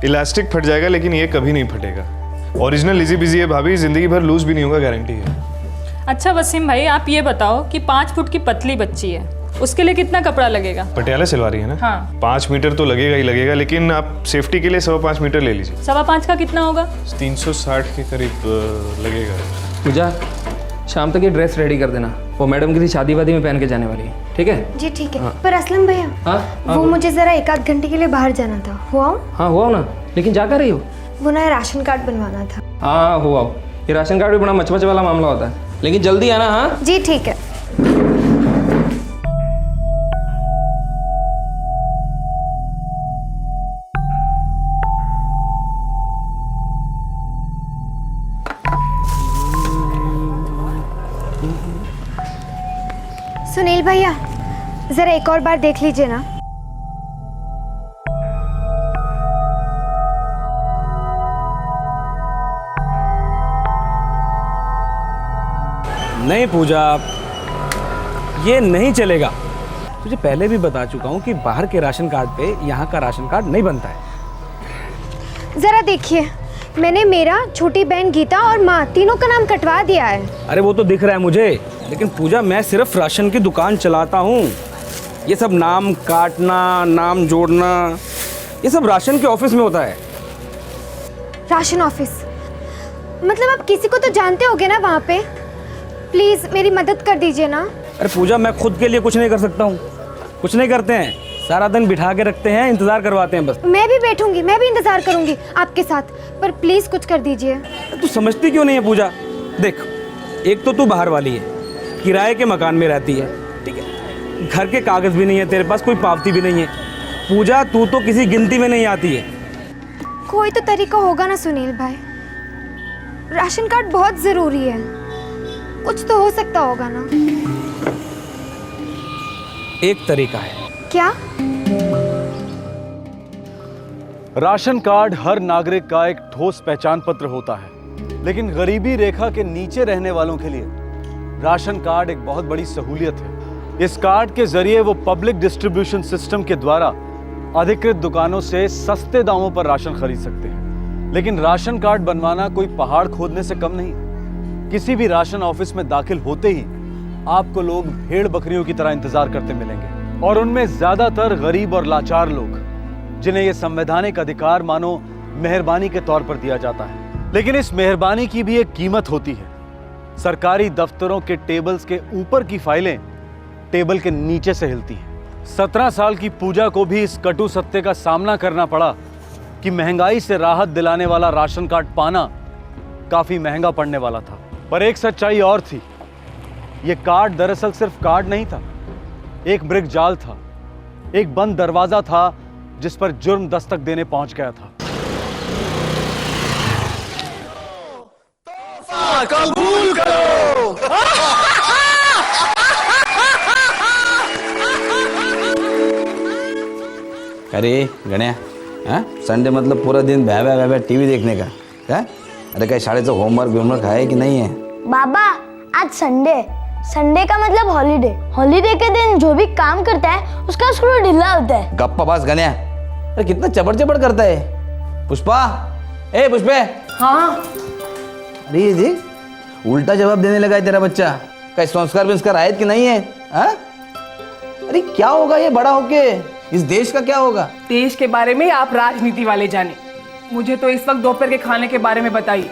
Elastic फट जाएगा लेकिन ये कभी नहीं फटेगा। ओरिजिनल इजी बिजी है भाभी, जिंदगी भर लूज भी नहीं होगा, गारंटी है। अच्छा वसीम भाई, आप ये बताओ कि 5 फुट की पतली बच्ची है, उसके लिए कितना कपड़ा लगेगा? पटियाला सिलवारी है ना? हाँ। 5 मीटर तो लगेगा ही लगेगा, लेकिन आप सेफ्टी के लिए 5.25 मीटर ले लीजिए। 5.25 का कितना होगा? 360 के करीब लगेगा। पूजा, शाम तक ये ड्रेस रेडी कर देना, वो मैडम की शादी वादी में पहन के जाने वाली है, ठीक है? जी ठीक है। हाँ। पर असलम भैया, हाँ वो मुझे जरा 1-8 घंटे के लिए बाहर जाना था, हुआ? हाँ हुआ ना, लेकिन जा कर रही हो? वो नया राशन कार्ड बनवाना था। हाँ हुआ। ये राशन कार्ड भी बड़ा मचमच वाला मामला होता है, लेकिन जल्दी आना। हाँ जी ठीक है। सुनील भैया, जरा एक और बार देख लीजिए ना। नहीं पूजा, ये नहीं चलेगा। तुझे पहले भी बता चुका हूँ कि बाहर के राशन कार्ड पे यहाँ का राशन कार्ड नहीं बनता है। जरा देखिए, मैंने मेरा, छोटी बहन गीता और माँ तीनों का नाम कटवा दिया है। अरे वो तो दिख रहा है मुझे, लेकिन पूजा मैं सिर्फ राशन की दुकान चलाता हूँ। ये सब नाम काटना, नाम जोड़ना, ये सब राशन के ऑफिस में होता है। राशन ऑफिस मतलब आप किसी को तो जानते होगे ना वहाँ पे? प्लीज मेरी मदद कर दीजिए ना। अरे पूजा, मैं खुद के लिए कुछ नहीं कर सकता हूँ। कुछ नहीं करते हैं, सारा दिन बिठा के रखते हैं, इंतजार करवाते हैं बस। मैं भी बैठूंगी, मैं भी इंतजार करूंगी आपके साथ, पर प्लीज कुछ कर दीजिए। तू समझती क्यों नहीं है पूजा? देख, एक तो तू बाहर वाली है, किराए के मकान में रहती है, ठीक है? घर के कागज भी नहीं है तेरे पास, कोई पावती भी नहीं है। पूजा, तू तो किसी गिनती में नहीं आती है। कोई तो तरीका होगा ना सुनील भाई, राशन कार्ड बहुत जरूरी है, कुछ तो हो सकता होगा ना। एक तरीका है। क्या? राशन कार्ड हर नागरिक का एक ठोस पहचान पत्र होता है, लेकिन गरीबी रेखा के नीचे रहने वालों के लिए राशन कार्ड एक बहुत बड़ी सहूलियत है। इस कार्ड के जरिए वो पब्लिक डिस्ट्रीब्यूशन सिस्टम के द्वारा अधिकृत दुकानों से सस्ते दामों पर राशन खरीद सकते हैं। लेकिन राशन कार्ड बनवाना कोई पहाड़ खोदने से कम नहीं। किसी भी राशन ऑफिस में दाखिल होते ही आपको लोग भेड़ बकरियों की तरह इंतजार करते मिलेंगे, और उनमें ज्यादातर गरीब और लाचार लोग, जिन्हें यह संवैधानिक अधिकार मानो मेहरबानी के तौर पर दिया जाता है। लेकिन इस मेहरबानी की भी एक कीमत होती है। सरकारी दफ्तरों के टेबल्स के ऊपर की फाइलें टेबल के नीचे से हिलती हैं। 17 साल की पूजा को भी इस कटु सत्य का सामना करना पड़ा कि महंगाई से राहत दिलाने वाला राशन कार्ड पाना काफी महंगा पड़ने वाला था। पर एक सच्चाई और थी, यह कार्ड दरअसल सिर्फ कार्ड नहीं था, एक ब्रिक जाल था, एक बंद दरवाजा था जिस पर जुर्म दस्तक देने पहुंच गया था। कबूल करो। अरे गण्या, संडे मतलब पूरा दिन भ्या भ्या टीवी देखने का क्या? अरे काही शाळेचं होमवर्क आहे कि नहीं है? बाबा आज संडे का मतलब हॉलीडे के दिन जो भी काम करता है उसका स्क्रू ढीला होता है। गप्पा बास गण्या, अरे कितना चबड़ करता है। पुष्पा, ए पुष्पे। हाँ। अरे ये जी उल्टा जवाब देने लगा है तेरा बच्चा। कई संस्कार आए कि नहीं है? अरे क्या होगा ये बड़ा होके? इस देश का क्या होगा? देश के बारे में आप राजनीति वाले जाने, मुझे तो इस वक्त दोपहर के खाने के बारे में बताइए,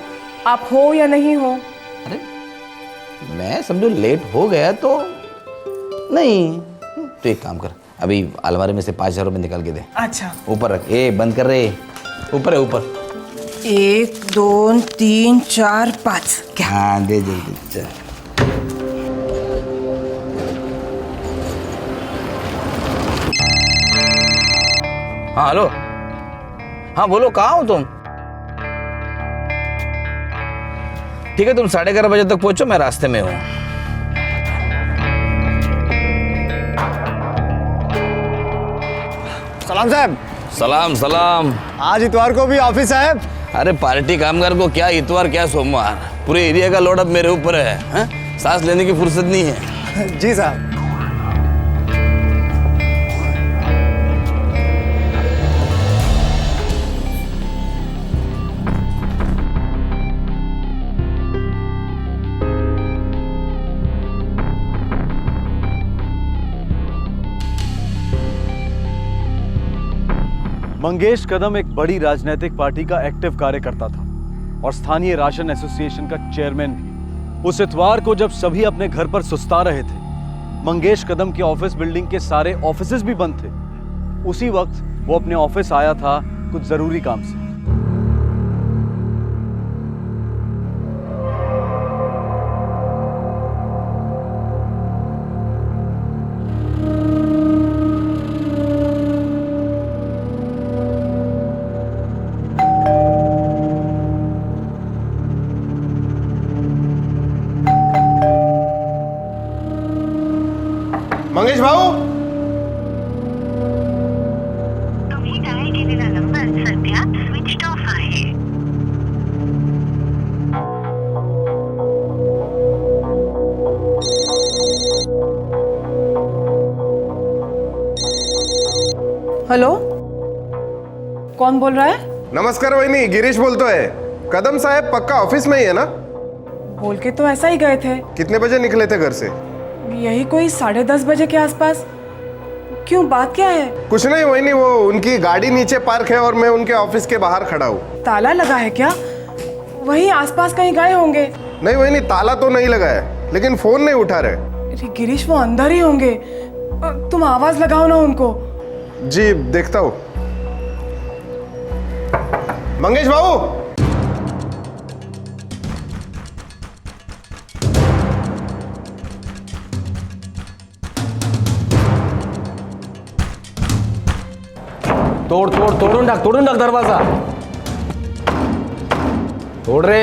आप हो या नहीं हो? अरे मैं समझो लेट हो गया तो नहीं, तो एक काम कर, अभी अलमारी में से 5,000 रुपये निकाल के दे। अच्छा। ऊपर रख, ए बंद कर रहे, ऊपर है ऊपर। 1 2 3 4 5। क्या? हाँ दे जल्दी चल। हाँ हेलो, हाँ बोलो, कहाँ हो तुम? ठीक है, तुम 11:30 बजे तक पहुंचो, मैं रास्ते में हूँ। सलाम साहब। सलाम सलाम। आज इतवार को भी ऑफिस है? अरे पार्टी कामगार को क्या इतवार क्या सोमवार, पूरे एरिया का लोड अब मेरे ऊपर है, हाँ? सांस लेने की फुर्सत नहीं है। जी साहब। मंगेश कदम एक बड़ी राजनीतिक पार्टी का एक्टिव कार्यकर्ता था और स्थानीय राशन एसोसिएशन का चेयरमैन भी। उस इतवार को जब सभी अपने घर पर सुस्ता रहे थे, मंगेश कदम के ऑफिस बिल्डिंग के सारे ऑफिसेज भी बंद थे। उसी वक्त वो अपने ऑफिस आया था कुछ जरूरी काम से। मंगेश भाऊ, तुम्ही डायल केलेला नंबर सध्या स्विच ऑफ आहे। हेलो, कौन बोल रहा है? नमस्कार वहिनी, गिरीश बोलतोय। कदम साहेब पक्का ऑफिस में ही है ना? बोल के तो ऐसा ही गए थे। कितने बजे निकले थे घर से? यही कोई 10:30 बजे के आसपास। क्यों, बात क्या है? कुछ नहीं वहिनी, वो उनकी गाड़ी नीचे पार्क है और मैं उनके ऑफिस के बाहर खड़ा हूँ। ताला लगा है क्या? वहीं आसपास कहीं गए होंगे। नहीं वहिनी, ताला तो नहीं लगा है, लेकिन फोन नहीं उठा रहे। अरे गिरीश, वो अंदर ही होंगे। तुम आवाज लगाओ ना उनको। जी देखता हूँ। मंगेश भाऊ, तोडून टाक दरवाजा, तोड रे।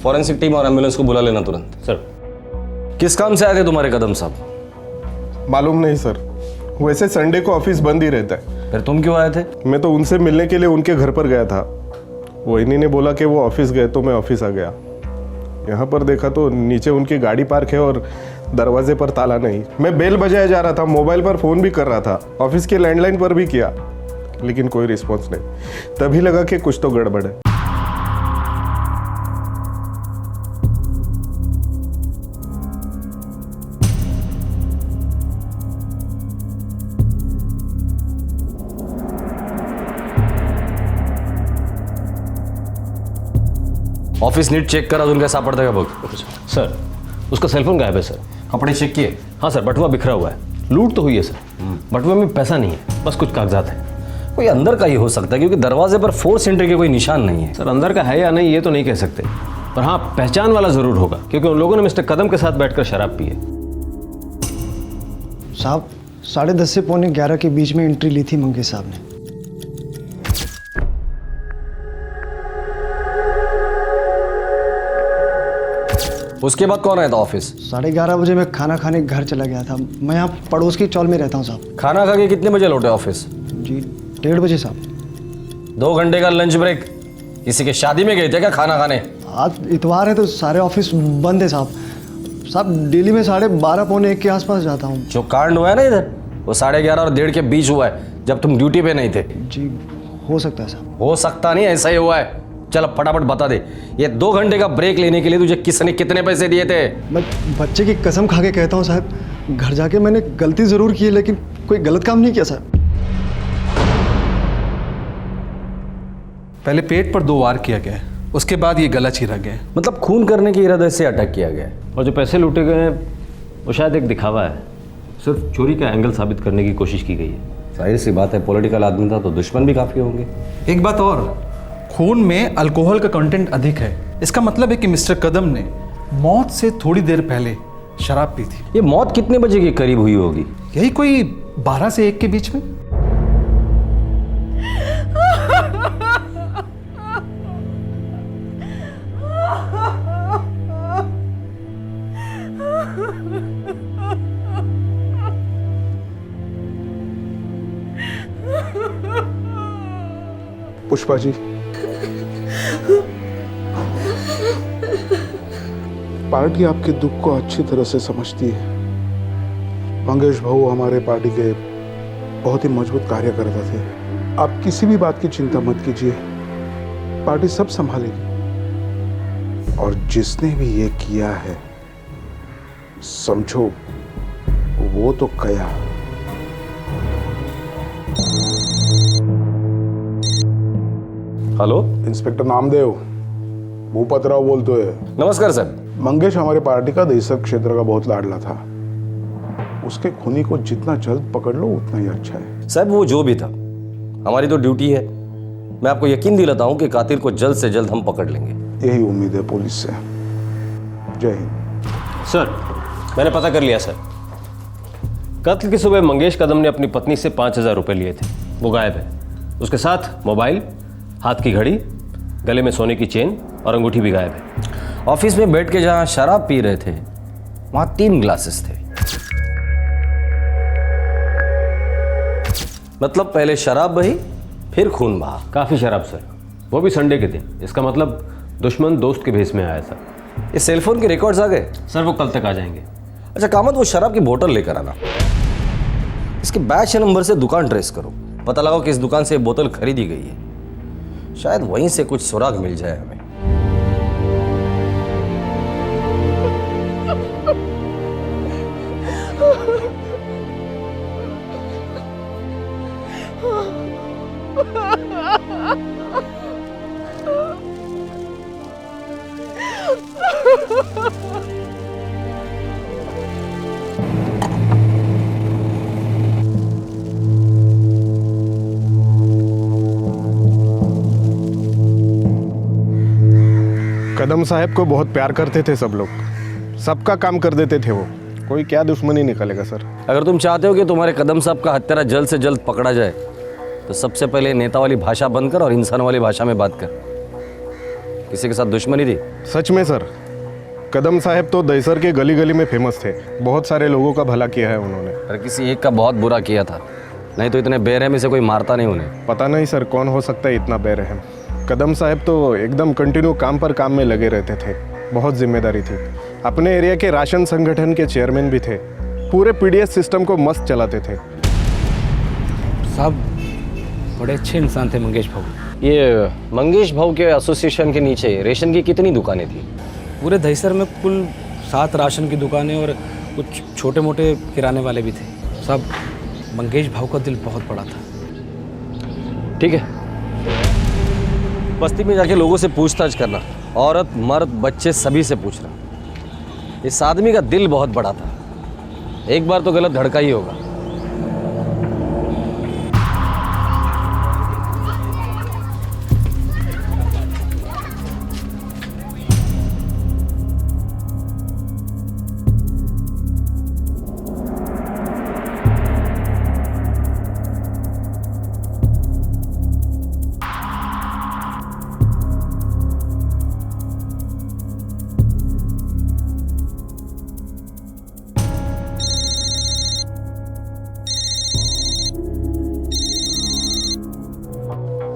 फॉरेंसिक टीम और एम्बुलेंस को बुला लेना तुरंत। सर, किस काम से आए थे तुम्हारे कदम साहब? मालूम नहीं सर, वैसे संडे को ऑफिस बंद ही रहता है। फिर तुम क्यों आए थे? मैं तो उनसे मिलने के लिए उनके घर पर गया था। वहिनी ने बोला कि वो ऑफिस गए तो मैं ऑफिस आ गया। यहाँ पर देखा तो नीचे उनकी गाड़ी पार्क है और दरवाजे पर ताला नहीं। मैं बेल बजाया जा रहा था, मोबाइल पर फोन भी कर रहा था, ऑफिस के लैंडलाइन पर भी किया, लेकिन कोई रिस्पॉन्स नहीं। तभी लगा कि कुछ तो गड़बड़ है। ऑफिस नीट चेक करा, अजून काय सापडतं का बघ। सर, उसका सेलफोन गायब है सर। कपड़े चेक किए? हाँ सर, बटुआ बिखरा हुआ है। लूट तो हुई है सर, बटुआ में पैसा नहीं है, बस कुछ कागजात है। कोई अंदर का ही हो सकता है, क्योंकि दरवाजे पर फोर्स एंट्री के कोई निशान नहीं है। सर, अंदर का है या नहीं ये तो नहीं कह सकते, पर हाँ पहचान वाला जरूर होगा, क्योंकि उन लोगों ने मिस्टर कदम के साथ बैठकर शराब पी है। साहब, 10:30 से 11:15 के बीच में एंट्री ली थी मंगेश साहब ने। उसके बाद कौन आया था ऑफिस? 11:30 बजे मैं खाना खाने घर चला गया था। मैं यहाँ पड़ोस की चौल में रहता हूँ साहब। खाना खा के कितने बजे लौटे ऑफिस? जी 1:30 बजे साहब। 2 घंटे का लंच ब्रेक। किसी के शादी में गए थे क्या खाना खाने? आज इतवार है तो सारे ऑफिस बंद है साहब। साहब डेली में 12:30 पौने 1 के आसपास जाता हूँ। जो कांड हुआ है ना इधर, वो 11:30 और 1:30 के बीच हुआ है, जब तुम ड्यूटी पे नहीं थे। जी हो सकता है साहब। हो सकता नहीं, ऐसा ही हुआ है। चल अब फटाफट बता दे, ये 2 घंटे का ब्रेक लेने के लिए तुझे किसने कितने पैसे दिए थे? मैं बच्चे की कसम खा के कहता हूँ साहब, घर जाके मैंने गलती जरूर की है, लेकिन कोई गलत काम नहीं किया साहब। पहले पेट पर 2 वार किया गया, उसके बाद ये गला चीरा गया। मतलब खून करने के इरादे से अटैक किया गया है। और जो पैसे लूटे गए हैं वो शायद एक दिखावा है, सिर्फ चोरी का एंगल साबित करने की कोशिश की गई है। जाहिर सी बात है, पॉलिटिकल आदमी था तो दुश्मन भी काफ़ी होंगे। एक बात और, खून में अल्कोहल का कंटेंट अधिक है। इसका मतलब है कि मिस्टर कदम ने मौत से थोड़ी देर पहले शराब पी थी। ये मौत कितने बजे के करीब हुई होगी? यही कोई 12 से 1 के बीच में। पुष्पा जी, पार्टी आपके दुख को अच्छी तरह से समझती है। मंगेश भाऊ हमारे पार्टी के बहुत ही मजबूत कार्यकर्ता थे। आप किसी भी बात की चिंता मत कीजिए, पार्टी सब संभालेगी। और जिसने भी ये किया है, समझो वो तो कया। हेलो, इंस्पेक्टर नामदेव, भूपतराव बोलते हैं। नमस्कार सर। मंगेश हमारे पार्टी का दहिसर क्षेत्र का बहुत लाडला था। उसके खूनी को जितना जल्द पकड़ लो उतना ही अच्छा है। साहब वो जो भी था, हमारी तो ड्यूटी है। मैं आपको यकीन दिलाता हूं कि कातिल को जल्द से जल्द हम पकड़ लेंगे। यही उम्मीद है पुलिस से। जय हिंद। सर, मैंने पता कर लिया सर। कत्ल की सुबह मंगेश कदम ने अपनी पत्नी से 5,000 रुपए लिए थे। वो गायब है। उसके साथ मोबाइल, हाथ की घड़ी, गले में सोने की चेन और अंगूठी भी गायब है। ऑफिस में बैठ के जहां शराब पी रहे थे, वहां 3 ग्लासेस थे। मतलब पहले शराब बही, फिर खून बहा। काफी शराब सर, वो भी संडे के दिन। इसका मतलब दुश्मन दोस्त के भेस में आया सर। ये सेलफोन के रिकॉर्ड्स आ गए सर? वो कल तक आ जाएंगे। अच्छा कामत, वो शराब की बोतल लेकर आना। इसके बैच नंबर से दुकान ट्रेस करो, पता लगाओ कि इस दुकान से बोतल खरीदी गई है। शायद वहीं से कुछ सुराग मिल जाए हमें। कदम साहब को बहुत प्यार करते थे सब लोग, सबका काम कर देते थे वो। कोई क्या दुश्मनी निकलेगा सर। अगर तुम चाहते हो कि तुम्हारे कदम साहब का हत्यारा जल्द से जल्द पकड़ा जाए, तो सबसे पहले नेता वाली भाषा बंद कर और इंसान वाली भाषा में बात कर। किसी के साथ दुश्मनी थी? सच में सर, कदम साहब तो दहिसर के गली गली में फेमस थे। बहुत सारे लोगों का भला किया है उन्होंने। अरे किसी एक का बहुत बुरा किया था, नहीं तो इतने बेरहमी से कोई मारता नहीं उन्हें। पता नहीं सर कौन हो सकता है इतना बेरहम। कदम साहब तो एकदम कंटिन्यू काम पर काम में लगे रहते थे। बहुत जिम्मेदारी थी। अपने एरिया के राशन संगठन के चेयरमैन भी थे। पूरे पीडीएस सिस्टम को मस्त चलाते थे। साहब बड़े अच्छे इंसान थे मंगेश भाऊ। ये मंगेश भाऊ के एसोसिएशन के नीचे रेशन की कितनी दुकानें थी? पूरे दहिसर में कुल 7 राशन की दुकानें और कुछ छोटे मोटे किराने वाले भी थे। साहब मंगेश भाऊ का दिल बहुत बड़ा था। ठीक है, बस्ती में जाके लोगों से पूछताछ करना, औरत मर्द बच्चे सभी से पूछना। इस आदमी का दिल बहुत बड़ा था, एक बार तो गलत धड़का ही होगा।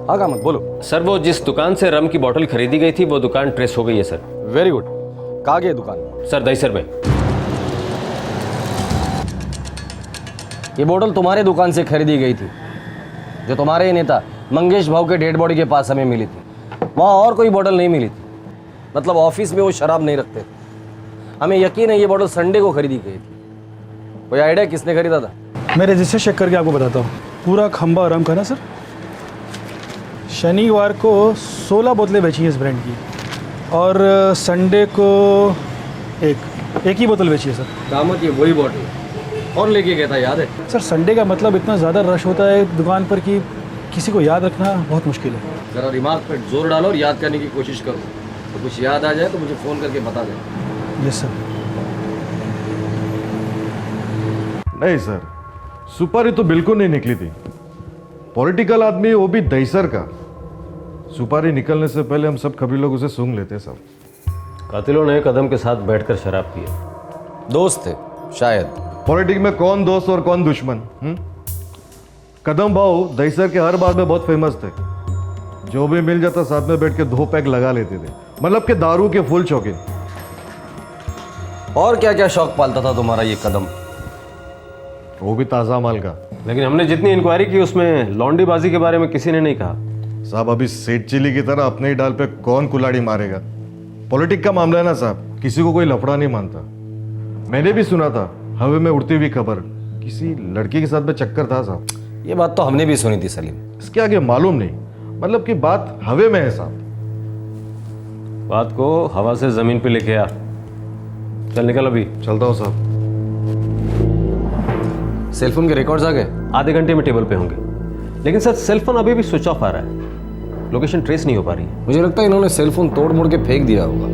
हाँ कामत बोलो। सर वो जिस दुकान से रम की बोतल खरीदी गई थी वो दुकान ट्रेस हो गई है सर। Very good. कहाँ गई दुकान? सर दहिसर में। ये बोतल तुम्हारे दुकान से खरीदी गई थी, जो तुम्हारे ही नेता मंगेश भाऊ के डेड बॉडी के पास हमें मिली थी। वहाँ और कोई बोतल नहीं मिली थी। मतलब ऑफिस में वो शराब नहीं रखते थे। हमें यकीन है ये बोतल संडे को खरीदी गई थी। कोई आइडिया किसने खरीदा था? मैं रजिस्टर चेक करके आपको बताता हूँ। पूरा खंबा आराम का ना सर। शनिवार को 16 बोतलें बेची हैं इस ब्रांड की, और संडे को एक ही बोतल बेची है सर। दामत ये वही बोतल, कौन लेके गया था, याद है? सर संडे का मतलब इतना ज़्यादा रश होता है दुकान पर कि किसी को याद रखना बहुत मुश्किल है। ज़रा दिमाग पर जोर डालो और याद करने की कोशिश करो। तो कुछ याद आ जाए तो मुझे फ़ोन करके बता देना। Yes sir. नहीं सर, सुपारी तो बिल्कुल नहीं निकली थी। पॉलिटिकल आदमी, वो भी दहीसर का। सुपारी निकलने से पहले हम सब खबरी लोग उसे सूंघ लेते सब। कातिलों ने कदम के साथ बैठकर शराब पी। दोस्त थे शायद। पॉलिटिक्स में कौन दोस्त और कौन दुश्मन? कदम भाऊ दहीसर के हर बात में बहुत फेमस थे। जो भी मिल जाता साथ में बैठ के 2 पैक लगा लेते थे, मतलब कि दारू के फुल शौकीन। और क्या क्या शौक पालता था तुम्हारा ये कदम? वो भी ताज़ा माल का। लेकिन हमने जितनी इंक्वायरी की उसमें लौंडीबाजी के बारे में किसी ने नहीं कहा। साहब अभी सेठ चिली की तरह अपने ही डाल पे कौन कुलाड़ी मारेगा? पॉलिटिक्स का मामला है ना साहब, किसी को कोई लफड़ा नहीं मानता। मैंने भी सुना था हवा में उड़ती हुई खबर, किसी लड़की के साथ में चक्कर था साहब। ये बात तो हमने भी सुनी थी सलीम। इसके आगे मालूम नहीं, मतलब कि बात हवे में है साहब। बात को हवा से जमीन पे लेके आ। चल निकल, अभी चलता हूँ साहब। सेलफोन के रिकॉर्ड्स आ गए? आधे घंटे में टेबल पे होंगे। लेकिन सर सेलफोन अभी भी स्विच ऑफ आ रहा है, लोकेशन ट्रेस नहीं हो पा रही है। मुझे लगता है इन्होंने सेलफोन तोड़ मोड़ के फेंक दिया होगा।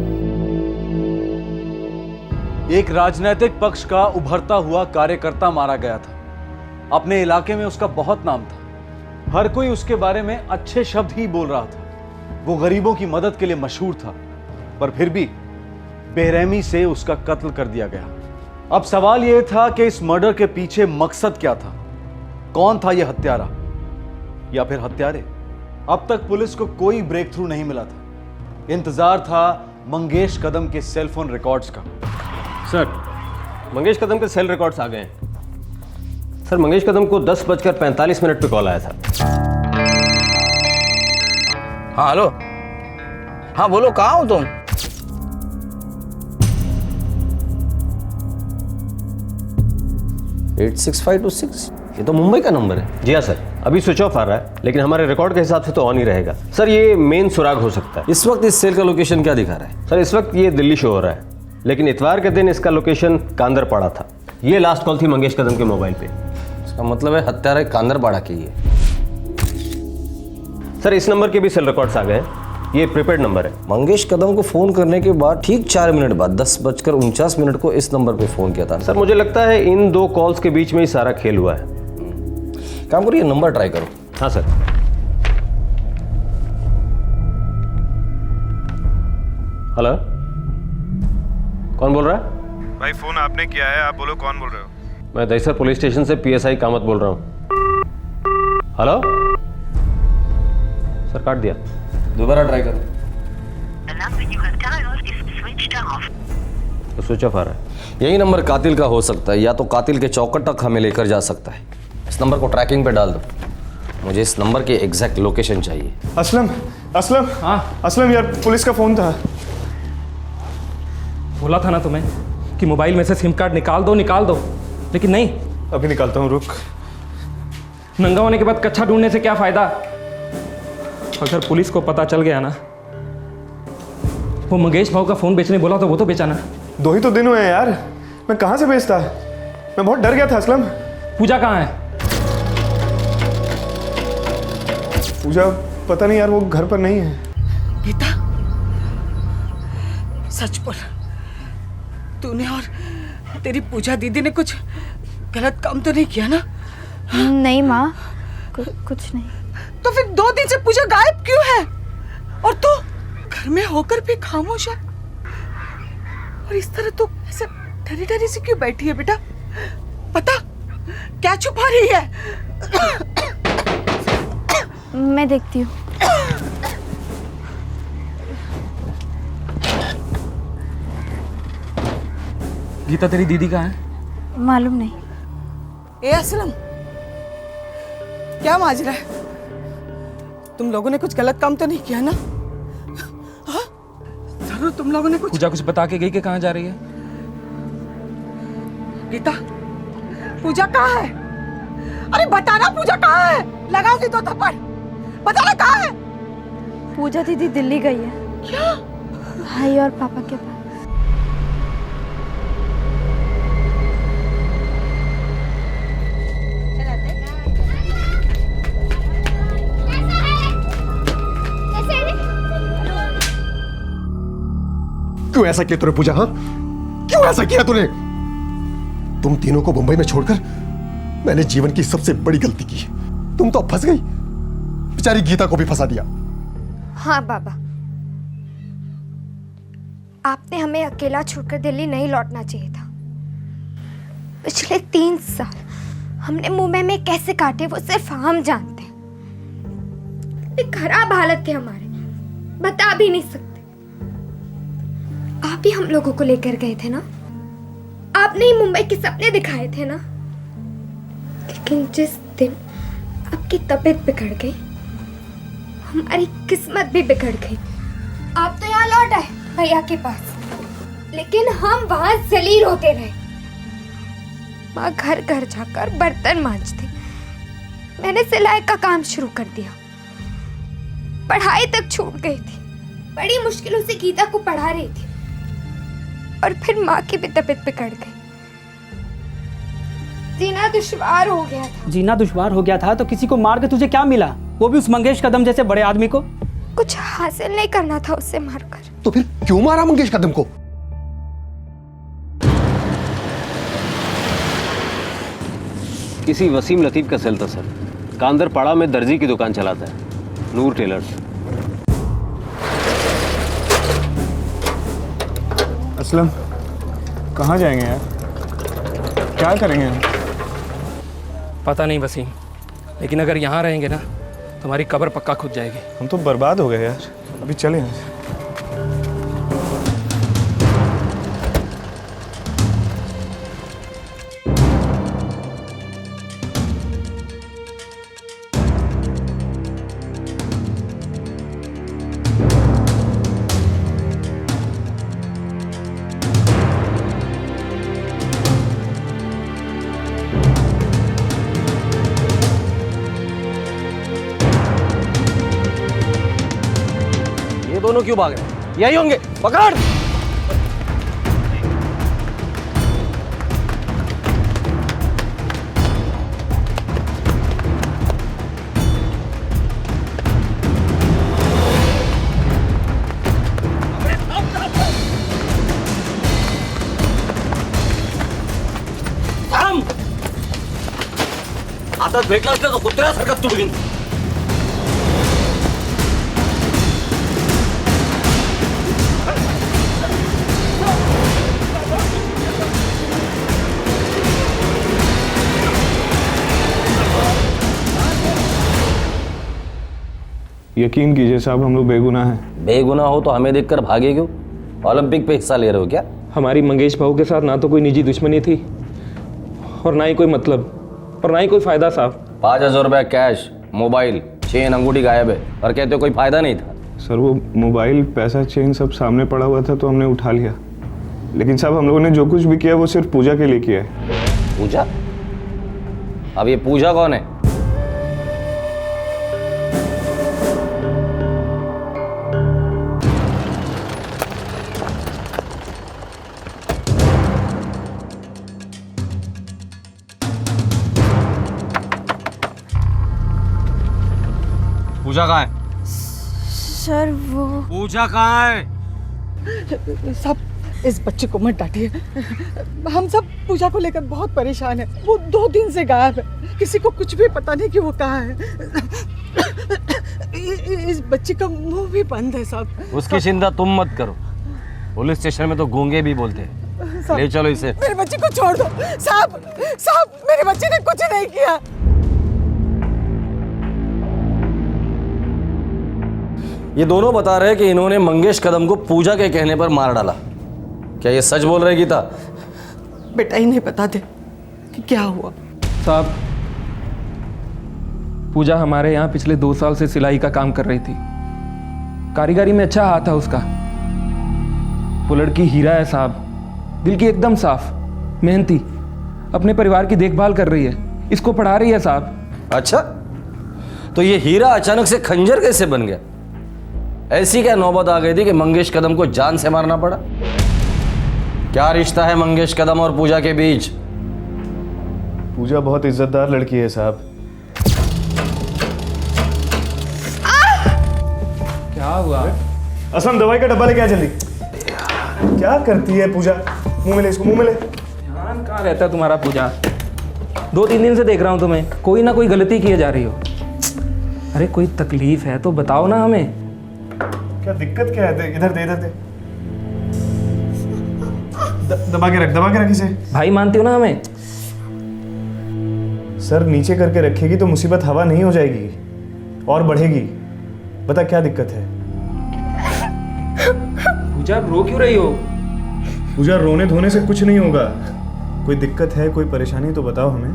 एक राजनीतिक पक्ष का उभरता हुआ कार्यकर्ता मारा गया था। अपने इलाके में उसका बहुत नाम था, हर कोई उसके बारे में अच्छे शब्द ही बोल रहा था। वो गरीबों की मदद के लिए मशहूर था, पर फिर भी बेरहमी से उसका कत्ल कर दिया गया। अब सवाल यह था कि इस मर्डर के पीछे मकसद क्या था? कौन था यह हत्यारा या फिर हत्यारे? अब तक पुलिस को कोई ब्रेक थ्रू नहीं मिला था। इंतजार था मंगेश कदम के सेलफोन रिकॉर्ड्स का। सर मंगेश कदम के सेल रिकॉर्ड्स आ गए हैं। सर मंगेश कदम को 10:45 पे कॉल आया था। हाँ हेलो, हाँ बोलो, कहाँ हो तुम? एट 6526, ये तो मुंबई का नंबर है। जी हाँ सर, अभी स्विच ऑफ आ रहा है, लेकिन हमारे रिकॉर्ड के हिसाब से तो ऑन ही रहेगा। सर ये मेन सुराग हो सकता है। इस वक्त इस सेल का लोकेशन क्या दिखा रहा है? सर इस वक्त ये दिल्ली शो हो रहा है, लेकिन इतवार के दिन इसका लोकेशन कांदरपाड़ा था। ये लास्ट कॉल थी मंगेश कदम के मोबाइल पे। इसका मतलब है हत्यारा कांदरपाड़ा की है। सर इस नंबर के भी सेल रिकॉर्ड्स आ गए हैं, ये प्रीपेड नंबर है। मंगेश कदम को फोन करने के बाद ठीक 4 मिनट बाद 10:49 को इस नंबर पे फोन किया था। सर मुझे लगता है इन 2 कॉल्स के बीच में ही सारा खेल हुआ है। काम करो, ये नंबर ट्राई करो। हाँ सर। हेलो, कौन बोल रहा है? भाई फोन आपने किया है, आप बोलो कौन बोल रहे हो? मैं दहीसर पुलिस स्टेशन से PSI कामत बोल रहा हूँ। हेलो सर, काट दिया। दोबारा ट्राई करो। तो स्विच ऑफ आ रहा है। यही नंबर कातिल का हो सकता है, या तो कातिल के चौकट तक हमें लेकर जा सकता है। इस नंबर को ट्रैकिंग पे डाल दो, मुझे इस नंबर की एग्जैक्ट लोकेशन चाहिए। असलम, असलम, हाँ असलम यार, पुलिस का फोन था। बोला था ना तुम्हें कि मोबाइल में से सिम कार्ड निकाल दो, लेकिन नहीं। अभी निकालता हूँ, रुक। नंगा होने के बाद कच्चा ढूंढने से क्या फायदा? अगर पुलिस को पता चल गया ना, वो मंगेश भाव का फोन बेचने बोला तो वो तो बेचा ना। 2 ही तो दिन हुए हैं यार, मैं कहाँ से बेचता? मैं बहुत डर गया था असलम। पूजा कहाँ है? पूजा पता नहीं यार, वो घर पर नहीं है। गीता, सच बोल, तूने और तेरी पूजा दीदी ने कुछ गलत काम तो नहीं किया ना? नहीं माँ, कुछ नहीं। तो फिर 2 दिन से पूजा गायब क्यों है? और तू घर में होकर भी खामोश है? और इस तरह तू ऐसे डरी डरी से क्यों बैठी है बेटा? पता क्या छुपा रही है? मैं देखती हूँ। गीता तेरी दीदी कहाँ है? मालूम नहीं। ए असलम, क्या माजरा है? तुम लोगों ने कुछ गलत काम तो नहीं किया ना? हाँ? जरूर तुम लोगों ने पूजा कुछ बता के गई कि कहाँ जा रही है? गीता, पूजा कहाँ है? अरे बताना, पूजा कहाँ है? लगाओगी 2 थप्पड़। बताना कहाँ है? पूजा दीदी दिल्ली गई है। क्या? भाई और पापा के पास। क्यों ऐसा किया तूने पूजा? हाँ, क्यों ऐसा किया तूने? तुम तीनों को मुंबई में छोड़कर मैंने जीवन की सबसे बड़ी गलती की। तुम तो अब फंस गई, बेचारी गीता को भी फंसा दिया। हाँ बाबा, आपने हमें अकेला छोड़कर दिल्ली नहीं लौटना चाहिए था। पिछले 3 साल हमने मुंबई में कैसे काटे वो सिर्फ हम जानते हैं। एक खराब हालत थे हमारे, बता भी नहीं सकते। आप ही हम लोगों को लेकर गए थे ना, आपने ही मुंबई के सपने दिखाए थे ना। लेकिन जिस दिन आपकी तबीयत बिगड़ गई, हमारी किस्मत भी बिगड़ गई। आप तो यहाँ लौट आए भैया के पास, लेकिन हम वहां जलील होते रहे। माँ घर घर जाकर बर्तन मांजती, मैंने सिलाई का काम शुरू कर दिया। पढ़ाई तक छूट गई थी, बड़ी मुश्किलों से गीता को पढ़ा रही थी, और फिर माँ की भी तबीयत बिगड़ गई। जीना दुश्वार हो गया था। जीना दुश्वार हो गया था तो किसी को मार के तुझे क्या मिला? वो भी उस मंगेश कदम जैसे बड़े आदमी को। कुछ हासिल नहीं करना था उससे मारकर। तो फिर क्यों मारा मंगेश कदम को? किसी वसीम लतीफ का सेल था सर। कांदर पाड़ा में दर्जी की दुकान चलाता है, नूर टेलर्स। असलम, कहाँ जाएंगे यार? क्या करेंगे हम? पता नहीं वसीम, लेकिन अगर यहाँ रहेंगे ना तो हमारी कब्र पक्का खुद जाएगी। हम तो बर्बाद हो गए यार, अभी चले यहाँ से। दोनों क्यों भाग रहे हैं? यही होंगे, पकड़। हातात भेटला असल्या तर कुत्र्यासारखं तुडवीन। यकीन कीजिए साहब, हम लोग बेगुनाह हैं। बेगुनाह हो तो हमें देखकर भागे क्यों? ओलंपिक पे हिस्सा ले रहे हो क्या? हमारी मंगेश बहू के साथ ना तो कोई निजी दुश्मनी थी और ना ही कोई मतलब और ना ही कोई फायदा साहब। 5,000 रुपया कैश, मोबाइल, चेन, अंगूठी गायब है और कहते हो कोई फायदा नहीं था। सर वो मोबाइल, पैसा, चेन सब सामने पड़ा हुआ था तो हमने उठा लिया। लेकिन साहब हम लोगों ने जो कुछ भी किया वो सिर्फ पूजा के लिए किया है। पूजा? अब ये पूजा कौन है? पूजा कहाँ है? सर वो पूजा कहाँ है? सब इस बच्चे को मत डांटिए। हम सब पूजा को लेकर बहुत परेशान हैं। वो 2 दिन से गायब है, किसी को कुछ भी पता नहीं कि वो कहाँ है। इस बच्चे का मुंह भी बंद है साहब। उसकी चिंता तुम मत करो, पुलिस स्टेशन में तो गूंगे भी बोलते हैं। ले चलो इसे। मेरे बच्चे को छोड़ दो साहब। साहब मेरे बच्चे ने कुछ नहीं किया। ये दोनों बता रहे हैं कि इन्होंने मंगेश कदम को पूजा के कहने पर मार डाला। क्या ये सच बोल रहे गीता? बेटा इन्हें बता दे कि क्या हुआ। साहब पूजा हमारे यहाँ पिछले 2 साल से सिलाई का काम कर रही थी। कारीगरी में अच्छा हाथ है उसका। वो लड़की हीरा है साहब, दिल की एकदम साफ, मेहनती, अपने परिवार की देखभाल कर रही है, इसको पढ़ा रही है साहब। अच्छा, तो ये हीरा अचानक से खंजर कैसे बन गया? ऐसी क्या नौबत आ गई थी कि मंगेश कदम को जान से मारना पड़ा? क्या रिश्ता है मंगेश कदम और पूजा के बीच? पूजा बहुत इज्जतदार लड़की है साहब। क्या हुआ? असलम दवाई का डब्बा लेके आ जल्दी। क्या करती है पूजा? मुंह में ले इसको, मुंह में ले। ध्यान कहाँ रहता है तुम्हारा पूजा? 2-3 दिन से देख रहा हूँ तुम्हें, कोई ना कोई गलती किए जा रही हो। अरे कोई तकलीफ है तो बताओ ना हमें। क्या दिक्कत क्या है? इधर दे, इधर दे। दबा के रख इसे। भाई मानती हो ना हमें? सर नीचे करके रखेगी तो मुसीबत हवा नहीं हो जाएगी और बढ़ेगी। बता क्या दिक्कत है? पूजा रो क्यों रही हो? पूजा रोने धोने से कुछ नहीं होगा। कोई दिक्कत है, कोई परेशानी तो बताओ हमें।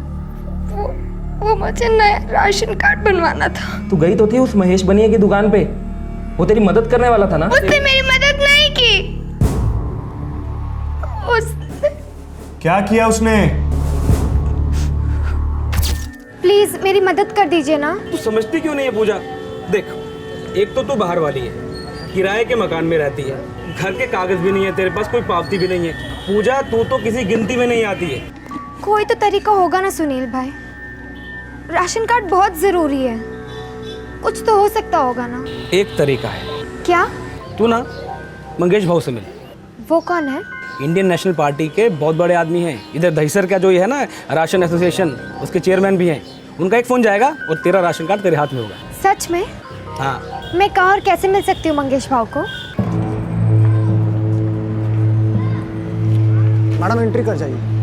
वो मुझे नया राशन कार्ड बनवाना था। तू गई तो थी उस महेश बनिया की दुकान पे, वो तेरी मदद करने वाला था ना? उसने मेरी मदद नहीं की। उसने क्या किया उसने? प्लीज मेरी मदद कर दीजिए ना। तू समझती क्यों नहीं है पूजा? देख, एक तो तू बाहर वाली है, किराए के मकान में रहती है, घर के कागज भी नहीं है तेरे पास, कोई पावती भी नहीं है। पूजा तू तो किसी गिनती में नहीं आती है। कोई तो तरीका होगा ना सुनील भाई, राशन कार्ड बहुत जरूरी है, कुछ तो हो सकता होगा ना। एक तरीका है। क्या? तू ना मंगेश भाऊ से मिल। वो कौन है? इंडियन नेशनल पार्टी के बहुत बड़े आदमी हैं। इधर दहीसर का जो ये है ना राशन एसोसिएशन, उसके चेयरमैन भी हैं। उनका एक फ़ोन जाएगा और तेरा राशन कार्ड तेरे हाथ में होगा। सच में? हाँ। मैं कहाँ और कैसे मिल सकती हूँ मंगेश भाव को? मैडम एंट्री कर जाइए।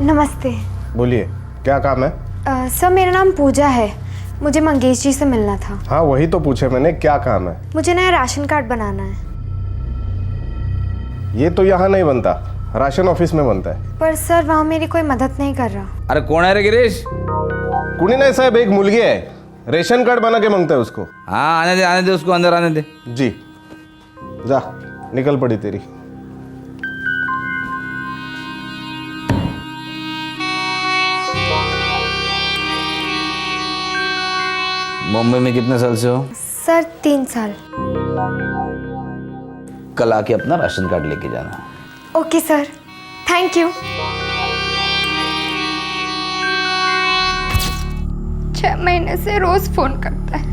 नमस्ते। बोलिए, क्या काम है? सर मेरा नाम पूजा है, मुझे मंगेश जी से मिलना था। हाँ वही तो पूछे मैंने, क्या काम है? मुझे नया राशन कार्ड बनाना है। ये तो यहाँ नहीं बनता, राशन ऑफिस में बनता है। पर सर वहाँ मेरी कोई मदद नहीं कर रहा। अरे कौन है रे गिरीश? कुणी नहीं साहब, एक मुलगी है, रेशन कार्ड बना के मांगता है उसको। हाँ आने दे उसको, अंदर आने दे। जी जा, निकल पड़ी तेरी। मुंबई में कितने साल से हो? सर 3 साल। कल आके अपना राशन कार्ड लेके जाना। Okay sir, thank you. 6 महीने से रोज फोन करता है,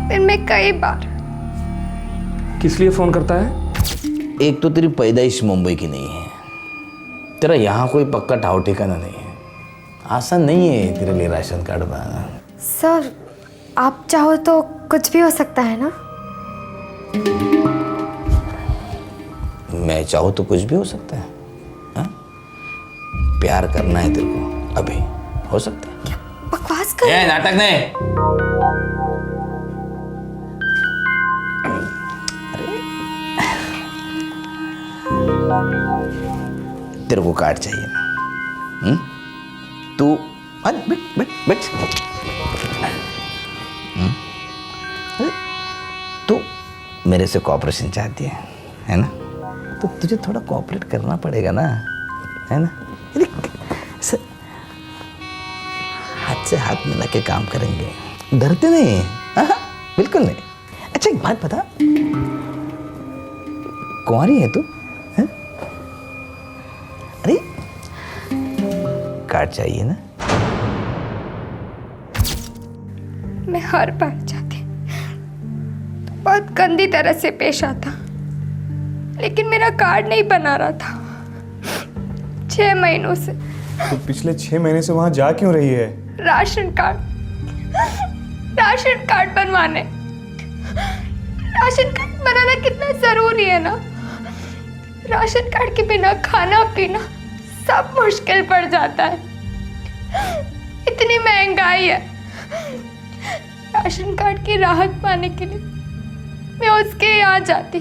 दिन में कई बार। किस लिए फोन करता है? एक तो तेरी पैदाइश मुंबई की नहीं है, तेरा यहाँ कोई पक्का ठाव ठिकाना नहीं है, आसान नहीं है तेरे लिए राशन कार्ड बनाना। सर आप चाहो तो कुछ भी हो सकता है ना? मैं चाहूँ तो कुछ भी हो सकता है। हा? प्यार करना है तेरे को, अभी हो सकता है। बकवास कर। ये नाटक नहीं। तेरे को कार्ड चाहिए ना? तू बैठ बैठ बैठ। तू मेरे से कोऑपरेशन चाहती है ना? तो तुझे थोड़ा कोऑपरेट करना पड़ेगा ना, है ना? हाथ से हाथ मिला के काम करेंगे, डरते नहीं। हाँ बिल्कुल नहीं। अच्छा एक बात बता, कुंवारी है तू? है? अरे कार्ड चाहिए ना? मैं हर बार जाती तो बहुत गंदी तरह से पेश आता, लेकिन मेरा कार्ड नहीं बना रहा था 6 महीनों से। तो पिछले 6 महीने से वहां जा क्यों रही है? राशन कार्ड बनवाने। राशन कार्ड बनाना कितना जरूरी है ना? राशन कार्ड के बिना खाना पीना सब मुश्किल पड़ जाता है, इतनी महंगाई है। राशन कार्ड की राहत पाने के लिए मैं उसके यहाँ जाती,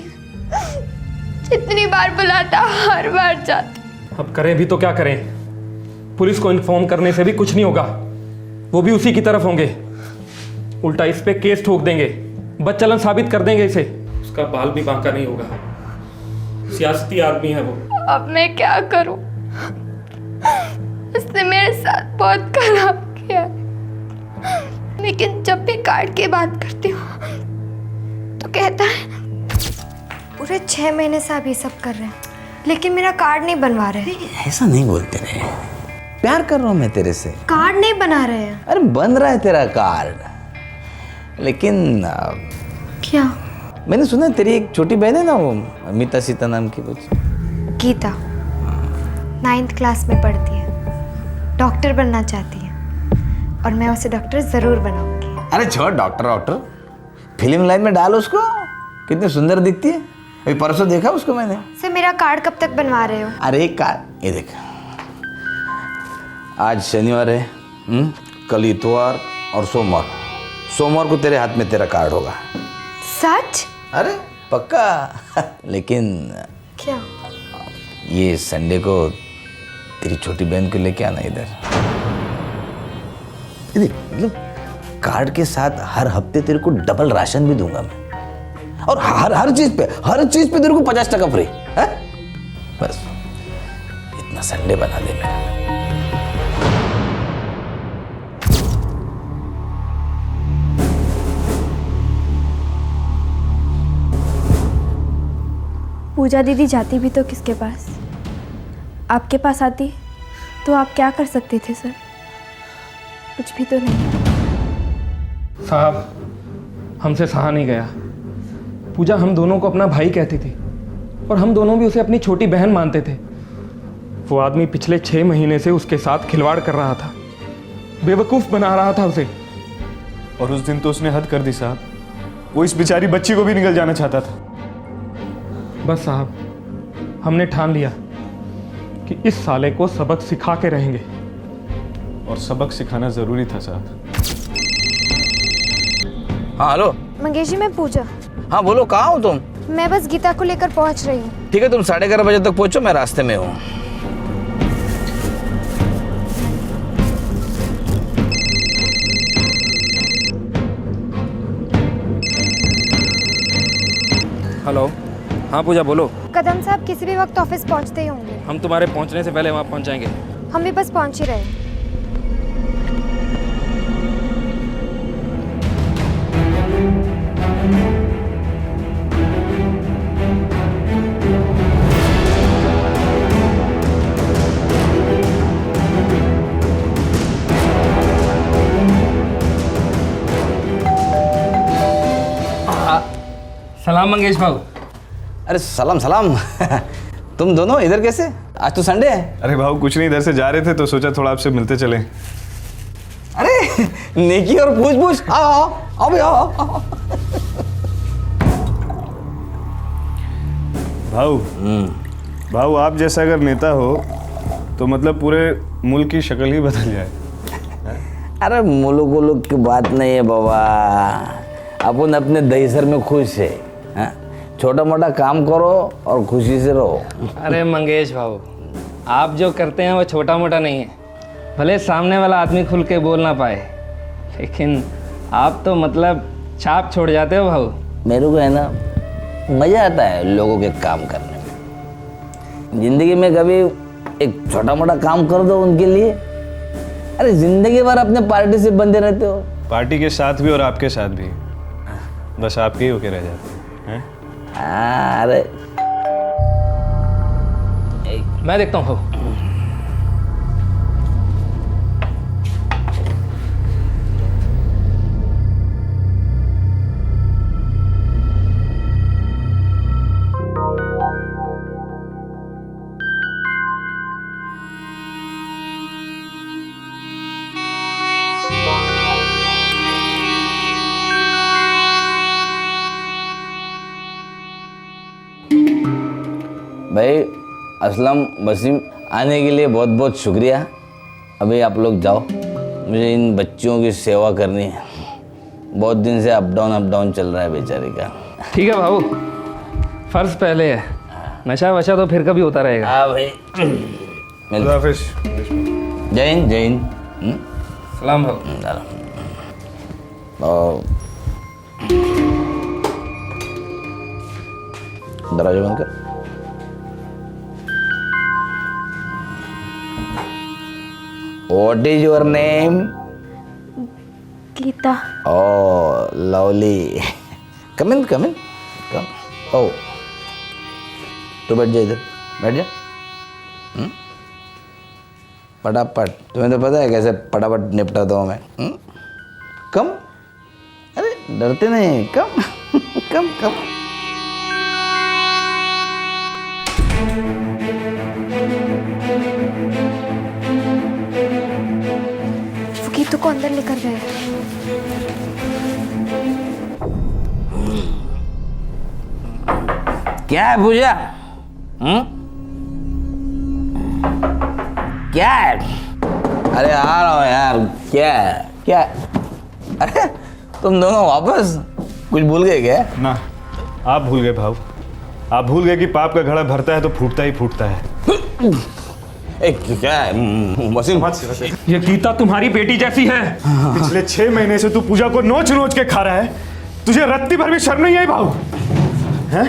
जितनी बार बुलाता हर बार जाती। अब करें भी तो क्या करें? पुलिस को इन्फॉर्म करने से भी कुछ नहीं होगा, वो भी उसी की तरफ होंगे, उल्टा इस पे केस ठोक देंगे, बदचलन साबित कर देंगे इसे, उसका बाल भी बांका नहीं होगा। सियासती आदमी है वो। अब मैं क्या करूं? उसने मेरे साथ बहुत खराब किया, लेकिन जब भी कार्ड की बात करती हूँ तो कहता है पूरे 6 महीने से आप ये सब कर रहे हैं, लेकिन मेरा कार्ड नहीं बनवा रहे हैं। ऐसा नहीं बोलते रे, प्यार कर रहा हूँ मैं तेरे से। कार्ड नहीं बना रहे हैं। अरे बन रहा है तेरा कार्ड, लेकिन क्या? मैंने सुना तेरी एक छोटी बहन है ना, वो अमिता सीता नाम की कुछ। गीता 9th क्लास में पढ़ती है, डॉक्टर बनना चाहती है और मैं उसे डॉक्टर जरूर बनाऊंगी। अरे छोड़ डॉक्टर, फिल्म लाइन में डाल उसको, कितनी सुंदर दिखती है। अभी परसों देखा उसको मैंने। सर मेरा कार्ड कब तक बनवा रहे हो? अरे कार्ड ये देख, आज शनिवार है, कल इतवार और सोमवार को तेरे हाथ में तेरा कार्ड होगा। सच? अरे पक्का। लेकिन क्या? ये संडे को तेरी छोटी बहन को लेके आना इधर। मतलब कार्ड के साथ हर हफ्ते तेरे को डबल राशन भी दूंगा मैं, और हर चीज पे तेरे को 50% फ्री है। बस इतना संडे बना दे मेरा। पूजा दीदी जाती भी तो किसके पास? आपके पास आती तो आप क्या कर सकते थे सर? कुछ भी तो नहीं। साहब, हमसे सहा नहीं गया। पूजा हम दोनों को अपना भाई कहती थी और हम दोनों भी उसे अपनी छोटी बहन मानते थे। वो आदमी पिछले 6 महीने से उसके साथ खिलवाड़ कर रहा था, बेवकूफ़ बना रहा था उसे। और उस दिन तो उसने हद कर दी साहब, वो इस बेचारी बच्ची को भी निकल जाना चाहता था। बस साहब, हमने ठान लिया कि इस साले को सबक सिखा के रहेंगे। और सबक सिखाना जरूरी था साहब। हाँ हेलो मंगेश जी, मैं पूजा। हाँ बोलो, कहाँ हो तुम? मैं बस गीता को लेकर पहुंच रही हूँ। ठीक है, तुम 11:30 बजे तक पहुंचो, मैं रास्ते में हूँ। हेलो, हाँ पूजा बोलो। कदम साहब किसी भी वक्त ऑफिस पहुंचते ही होंगे। हम तुम्हारे पहुंचने से पहले वहाँ पहुंच जाएंगे। हम भी बस पहुंच ही रहे हैं। सलाम मंगेश भाऊ। अरे सलाम तुम दोनों इधर कैसे? आज तो संडे है। अरे भाऊ कुछ नहीं, इधर से जा रहे थे तो सोचा थोड़ा आपसे मिलते चले। अरे नेकी और पूछ आओ भी आओ। भाऊ आप जैसा अगर नेता हो तो मतलब पूरे मुल्क की शक्ल ही बदल जाए। अरे मुल्क की बात नहीं है बाबा, अपन अपने दहीसर में खुश है। छोटा मोटा काम करो और खुशी से रहो। अरे मंगेश भाऊ, आप जो करते हैं वो छोटा मोटा नहीं है। भले सामने वाला आदमी खुल के बोल ना पाए, लेकिन आप तो मतलब छाप छोड़ जाते हो भाऊ। मेरे को है ना मज़ा आता है लोगों के काम करने में। जिंदगी में कभी एक छोटा मोटा काम कर दो उनके लिए। अरे जिंदगी भर अपने पार्टी से बंधे रहते हो। पार्टी के साथ भी और आपके साथ भी, बस आपके ही होके रह जाते हैं। अरे मैं देखता हूँ। भाई असलम वसीम, आने के लिए बहुत बहुत शुक्रिया। अभी आप लोग जाओ, मुझे इन बच्चियों की सेवा करनी है। बहुत दिन से अप डाउन चल रहा है बेचारी का। ठीक है भाऊ, फर्ज पहले है, नशा वशा तो फिर कभी होता रहेगा। हाँ भाई, जय हिंद। सलाम भाऊ। दरवाजा बंद कर। What is your name? Gita. Oh, lovely. Come in. Come. Oh, तो बैठ जा इधर, बैठ जा। फटाफट, तुम्हें तो पता है कैसे फटाफट निपटाता हूँ मैं। कम, अरे डरते नहीं, कम कम कम। वो गीतू को अंदर लेकर गए। क्या है पूजा? क्या है? अरे आ रहा हूँ यार। क्या है? क्या है? अरे तुम दोनों वापस कुछ भूल गए क्या? ना, आप भूल गए भाव। आप भूल गए कि पाप का घड़ा भरता है तो फूटता ही फूटता है। क्या है वसीम? ये गीता तुम्हारी बेटी जैसी है। पिछले 6 महीने से तू पूजा को नोच नोच के खा रहा है। तुझे रत्ती भर भी शर्म नहीं आई भाव? हैं?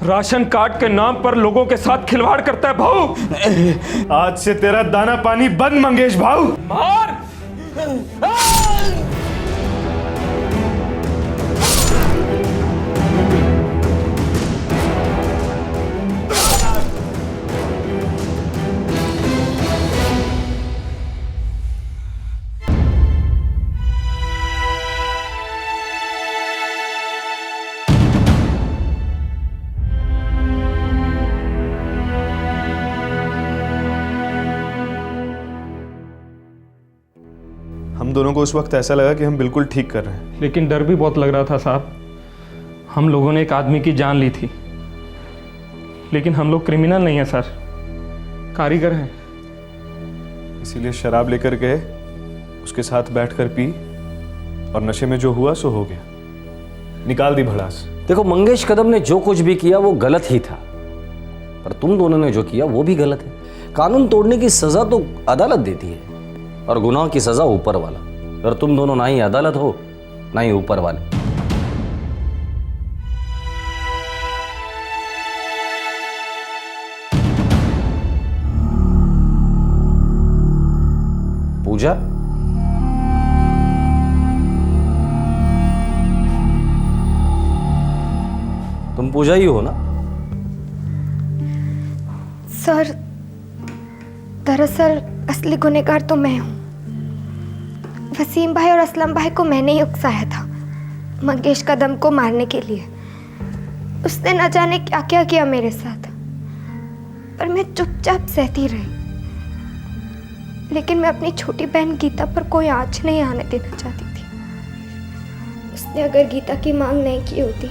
राशन कार्ड के नाम पर लोगों के साथ खिलवाड़ करता है भाऊ। आज से तेरा दाना पानी बंद मंगेश भाऊ। मार! हम दोनों को उस वक्त ऐसा लगा कि हम बिल्कुल ठीक कर रहे हैं, लेकिन डर भी बहुत लग रहा था साहब। हम लोगों ने एक आदमी की जान ली थी, लेकिन हम लोग क्रिमिनल नहीं है सर, कारीगर हैं। इसीलिए शराब लेकर गए, उसके साथ बैठकर पी और नशे में जो हुआ सो हो गया, निकाल दी भड़ास। देखो मंगेश कदम ने जो कुछ भी किया वो गलत ही था, पर तुम दोनों ने जो किया वो भी गलत है। कानून तोड़ने की सजा तो अदालत देती है और गुनाह की सजा ऊपर वाला, और तुम दोनों ना ही अदालत हो ना ही ऊपर वाले। पूजा, तुम पूजा ही हो ना? सर, दरअसल असली गुनहगार तो मैं हूँ। वसीम भाई और असलम भाई को मैंने ही उकसाया था मंगेश कदम को मारने के लिए। उसने न जाने क्या क्या किया मेरे साथ, पर मैं चुपचाप सहती रही। लेकिन मैं अपनी छोटी बहन गीता पर कोई आँच नहीं आने देना चाहती थी। उसने अगर गीता की मांग नहीं की होती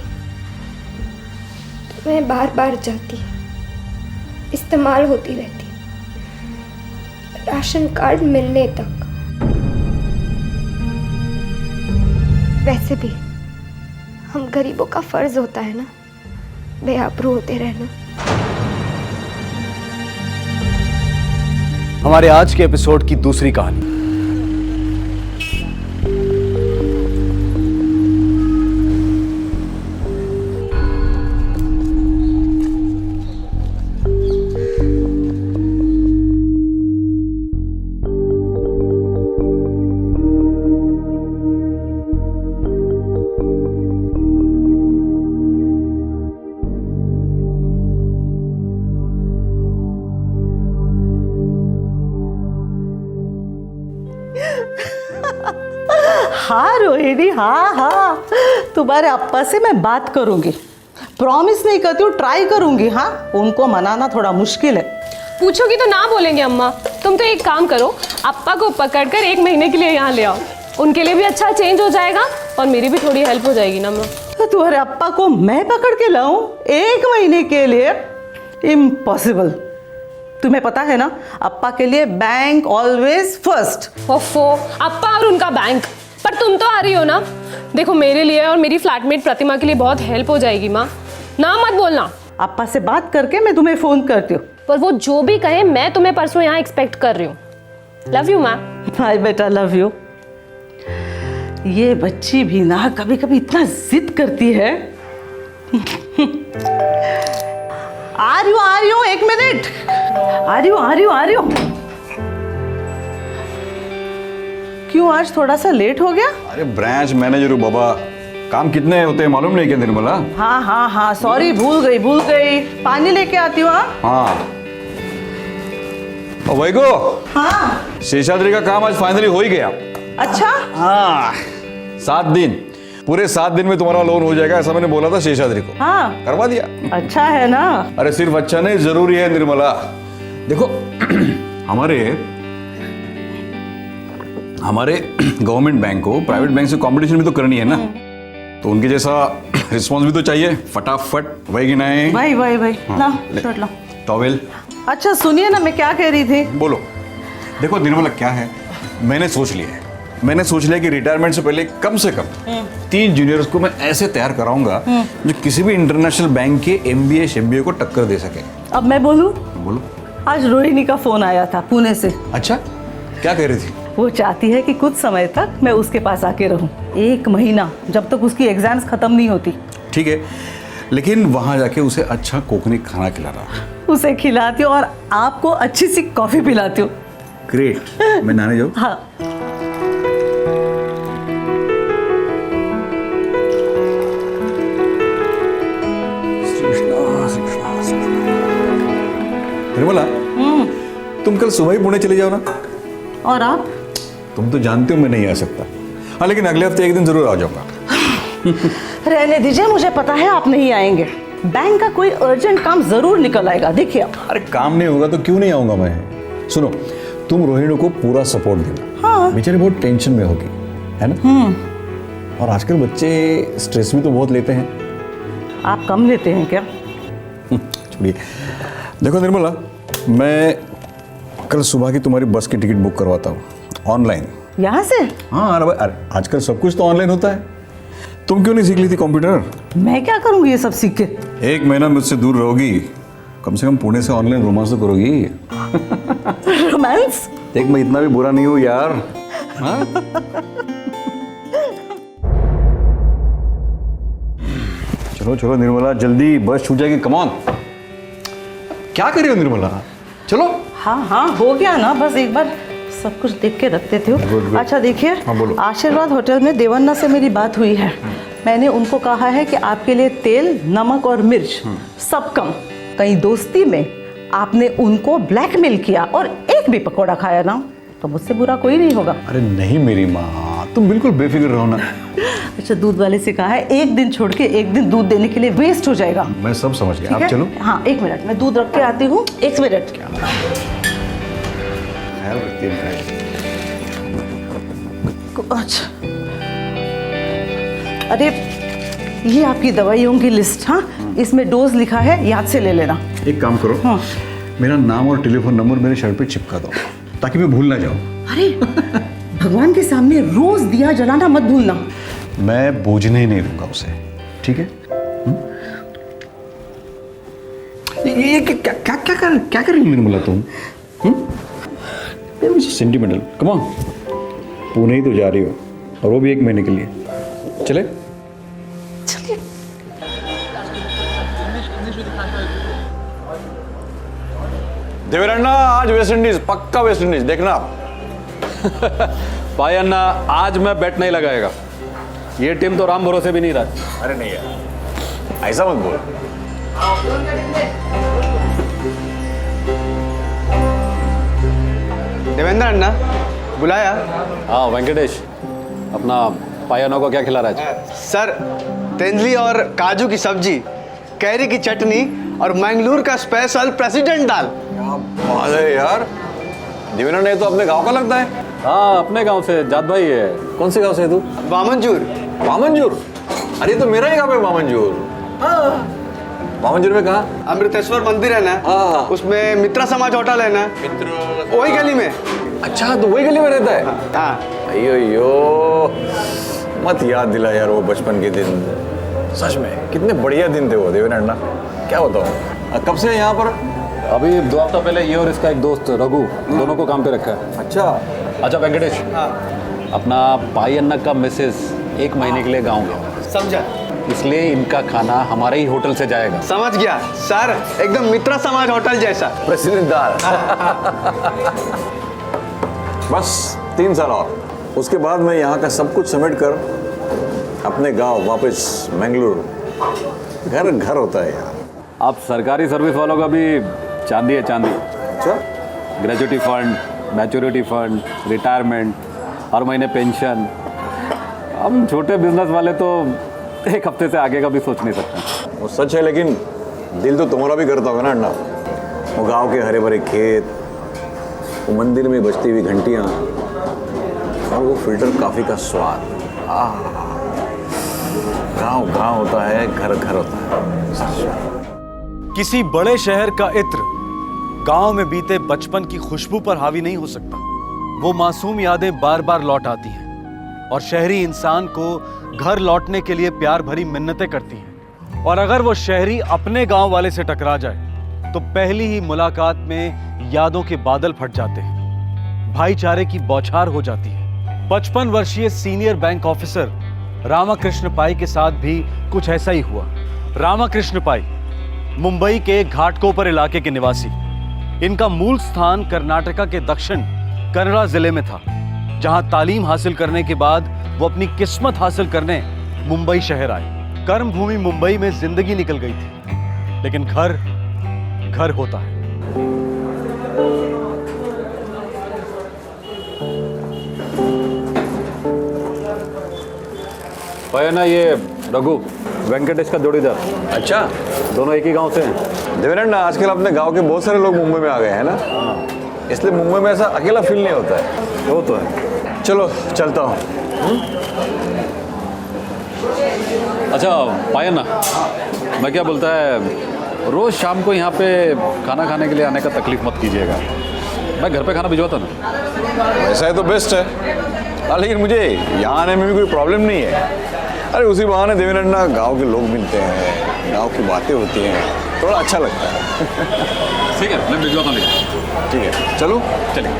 तो मैं बार बार जाती, इस्तेमाल होती रहती, राशन कार्ड मिलने तक। वैसे भी हम गरीबों का फर्ज होता है ना बेआबरू होते रहना। हमारे आज के एपिसोड की दूसरी कहानी। हाँ रोहिणी, हाँ हाँ, तुम्हारे अप्पा से मैं बात करूंगी। प्रॉमिस नहीं करती हूँ, ट्राई करूंगी। हाँ, उनको मनाना थोड़ा मुश्किल है। पूछोगी तो ना बोलेंगे अम्मा। तुम तो एक काम करो, अप्पा को पकड़कर 1 महीने के लिए यहाँ ले आओ। उनके लिए भी अच्छा चेंज हो जाएगा और मेरी भी थोड़ी हेल्प हो जाएगी ना माँ। तो तुम्हारे अप्पा को मैं पकड़ के लाऊं 1 महीने के लिए? इम्पॉसिबल। तुम्हें पता है ना, अप्पा के लिए बैंक ऑलवेज फर्स्ट। ओफो, अप्पा और उनका बैंक। पर तुम तो आ रही हो ना। देखो मेरे लिए और मेरी फ्लैटमेट प्रतिमा के लिए बहुत हेल्प हो जाएगी माँ। ना मत बोलना। अप्पा से बात करके मैं तुम्हें फोन करती हूँ। पर वो जो भी कहे, मैं तुम्हें परसों यहाँ एक्सपेक्ट कर रही हूँ। लव यू माँ। हाय बेटा, लव यू। ये बच्ची भी ना कभी कभी इतना जिद करती है। आ रही हूँ 1 मिनट। आ रही हूँ। क्यों आज थोड़ा सा लेट हो गया? अरे ब्रांच मैनेजर हूँ बाबा, काम कितने होते हैं मालूम नहीं क्या निर्मला? हाँ हाँ हाँ, सॉरी, भूल गई। पानी लेके आती हूँ। हाँ वैगो, हाँ शेषाद्री का काम आज फाइनली हो ही गया। अच्छा, हाँ 7 दिन, पूरे 7 दिन में तुम्हारा लोन हो जाएगा ऐसा मैंने बोला था शेषाद्री को। हाँ करवा दिया। अच्छा है ना? अरे सिर्फ अच्छा नहीं, जरूरी है निर्मला। देखो हमारे गवर्नमेंट बैंक को प्राइवेट बैंक से कंपटीशन भी तो करनी है ना, तो उनके जैसा रिस्पॉन्स भी तो चाहिए फटाफट, वही कि नहीं? भाई ना शर्ट लो, टॉवेल। अच्छा सुनिए ना, मैं क्या कह रही थी। बोलो। देखो निर्मला क्या है, मैंने सोच लिया कि रिटायरमेंट से पहले कम से कम 3 जूनियर्स को मैं ऐसे तैयार कराऊंगा जो किसी भी इंटरनेशनल बैंक के MBA शेम्बीए को टक्कर दे सके। अब मैं बोलूं? बोलो। आज रोहिणी का फोन आया था पुणे से। अच्छा, क्या कह रही थी? वो चाहती है कि कुछ समय तक मैं उसके पास आके रहूं, 1 महीना, जब तक उसकी एग्जाम्स खत्म नहीं होती। ठीक है, लेकिन वहां जाके उसे अच्छा कोकनी खाना खिलाना। उसे खिलाती हूँ और आपको अच्छी सी कॉफी पिलाती हूँ। ग्रेट। मैं नहाने जाऊँ? हाँ। निर्मला, तुम कल सुबह ही पुणे चले जाओ ना। और आप? तुम तो जानते हो मैं नहीं आ सकता। हाँ, लेकिन अगले हफ्ते एक दिन जरूर आ जाऊंगा। रहने दीजिए, मुझे पता है आप नहीं आएंगे। बैंक का कोई अर्जेंट काम जरूर निकल आएगा, देखिए आप। अरे काम नहीं होगा तो क्यों नहीं आऊंगा मैं। सुनो, तुम रोहिणी को पूरा सपोर्ट देना। हाँ। बेचारी बहुत टेंशन में होगी, है ना? और आजकल बच्चे स्ट्रेस भी तो बहुत लेते हैं। आप कम लेते हैं क्या? छोड़िए। देखो निर्मला, मैं कल सुबह की तुम्हारी बस की टिकट बुक करवाता हूँ ऑनलाइन। यहाँ से? हाँ, अरे आजकल सब कुछ तो ऑनलाइन होता है। तुम क्यों नहीं सीख ली थी कंप्यूटर? मैं क्या करूँगी ये सब सीख के? 1 महीना मुझसे दूर रहोगी, कम से कम पुणे से ऑनलाइन रोमांस तो करोगी। रोमांस? देख, मैं इतना भी बुरा नहीं हूँ यार। हाँ? चलो निर्मला, जल्दी बस छूट जाएगी। Come on. क्या कर रही हो निर्मला? चलो। हाँ हो गया ना, बस एक बार सब कुछ देख के रखते थे। good. अच्छा देखिए, हाँ, बोलो। आशीर्वाद होटल में देवन्ना से मेरी बात हुई है। मैंने उनको कहा है कि आपके लिए तेल, नमक और मिर्च सब कम। कहीं दोस्ती में आपने उनको ब्लैकमेल किया और एक भी पकौड़ा खाया ना, तो मुझसे बुरा कोई नहीं होगा। अरे नहीं मेरी माँ, तुम बिल्कुल बेफिक्र रहो ना। अच्छा, दूध वाले से कहा है 1 दिन छोड़ के 1 दिन दूध देने के लिए वेस्ट हो जाएगा। मैं सब समझ गया, आप चलो। हाँ 1 मिनट, मैं दूध रख के आती हूँ। 1 मिनट। अच्छा, अरे ये आपकी दवाइयों की लिस्ट। हाँ, इसमें डोज लिखा है, याद से ले लेना। एक काम करो, हाँ। मेरा नाम और टेलीफोन नंबर मेरे शर्ट पे चिपका दो ताकि मैं भूल ना जाऊं। अरे भगवान के सामने रोज दिया जलाना मत भूलना। मैं बूझने ही नहीं दूंगा उसे, ठीक है? ये क्या कर रही हो निर्मला तुम? सेंटिमेंटल। कम ऑन, पुणे ही तो जा रही हो, और वो भी 1 महीने के लिए। चले? चलिए। देवरन्ना, आज वेस्ट इंडीज, पक्का वेस्ट इंडीज, देखना। भाई अन्ना, आज मैं बैट नहीं लगाएगा। ये टीम तो राम भरोसे भी नहीं रहा। अरे नहीं यार, ऐसा मत बोल। देवेंद्र अन्ना बुलाया? हाँ वेंकटेश, अपना पायानो को क्या खिला रहा है? सर, तेंदुली और काजू की सब्जी, कैरी की चटनी और मंगलूर का स्पेशल प्रेसिडेंट दाल। बात है यार, देवेंद्र ने तो अपने गांव का लगता है। हाँ, अपने गांव से। जात भाई है। कौन से गांव से है तू? वामनजूर। वामनजूर? अरे तो मेरा ही गांव है वामनजूर। वामनजूर में कहाँ? अमृतेश्वर मंदिर है ना, उसमें मित्रा समाज होटल है ना, वही गली में। अच्छा, तो वही गली में रहता है? हाँ। अयो, मत याद दिला यार वो बचपन के दिन। सच में कितने बढ़िया दिन थे वो देवेंद्र अन्ना, क्या बताऊँ। कब से यहाँ पर? अभी 2 हफ्ता पहले ये और इसका एक दोस्त रघु, दोनों को काम पे रखा है। अच्छा वेंकटेश, अपना पाई अन्ना का मिसेस 1 महीने के लिए गाँव गया। समझा? इसलिए इनका खाना हमारे ही होटल से जाएगा। समझ गया सर, एकदम मित्रा समाज होटल जैसा। प्रेसिडेंट दाल। बस 3 साल और, उसके बाद मैं यहाँ का सब कुछ समेट कर अपने गांव वापस मंगलुरु। घर घर होता है यार। आप सरकारी सर्विस वालों का भी चांदी है, चांदी। अच्छा, gratuity fund, maturity fund, retirement, हर महीने पेंशन। हम छोटे बिजनेस वाले तो एक हफ्ते से आगे का भी सोच नहीं सकते। वो सच है, लेकिन दिल तो तुम्हारा भी करता होगा ना अन्ना। वो गांव के हरे भरे खेत, वो मंदिर में बजती हुई घंटियां और वो फिल्टर कॉफी का स्वाद। गांव गांव होता है, घर घर होता है। किसी बड़े शहर का इत्र गांव में बीते बचपन की खुशबू पर हावी नहीं हो सकता। वो मासूम यादें बार बार लौट आती हैं और शहरी इंसान को घर लौटने के लिए प्यार भरी मिन्नतें करती हैं। और अगर वो शहरी अपने गांव वाले से टकरा जाए तो पहली ही मुलाकात में यादों के बादल फट जाते हैं, भाईचारे की बौछार हो जाती है। 55 वर्षीय सीनियर बैंक ऑफिसर रामाकृष्ण पाई के साथ भी कुछ ऐसा ही हुआ। रामाकृष्ण पाई मुंबई के घाटकोपर इलाके के निवासी। इनका मूल स्थान कर्नाटका के दक्षिण कन्नड़ा जिले में था, जहां तालीम हासिल करने के बाद वो अपनी किस्मत हासिल करने मुंबई शहर आए। कर्मभूमि मुंबई में जिंदगी निकल गई थी, लेकिन घर घर होता है। पाया ना, ये रघु वेंकटेश का जोड़ीदार। अच्छा, दोनों एक ही गांव से हैं। देवेंद्र, आजकल अपने गांव के बहुत सारे लोग मुंबई में आ गए हैं ना, इसलिए मुंबई में ऐसा अकेला फील नहीं होता है। वो तो है। चलो चलता हूँ। अच्छा पाया ना, मैं क्या बोलता है, रोज शाम को यहाँ पे खाना खाने के लिए आने का तकलीफ मत कीजिएगा। मैं घर पे खाना भिजवाता ना। वैसा है तो बेस्ट है, लेकिन मुझे यहाँ आने में भी कोई प्रॉब्लम नहीं है। अरे उसी बहाने देवेंद्र, गांव के लोग मिलते हैं, गांव की बातें होती हैं, थोड़ा अच्छा लगता है। ठीक है, मैं भिजवाता हूँ। ठीक है, चलो चलिए।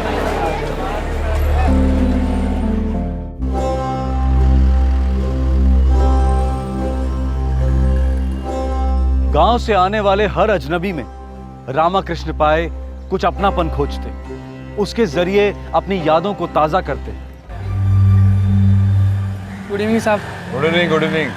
गांव से आने वाले हर अजनबी में रामाकृष्ण पाए कुछ अपनापन खोजते, उसके जरिए अपनी यादों को ताजा करते। गुड इवनिंग साहब। Good evening. Good evening.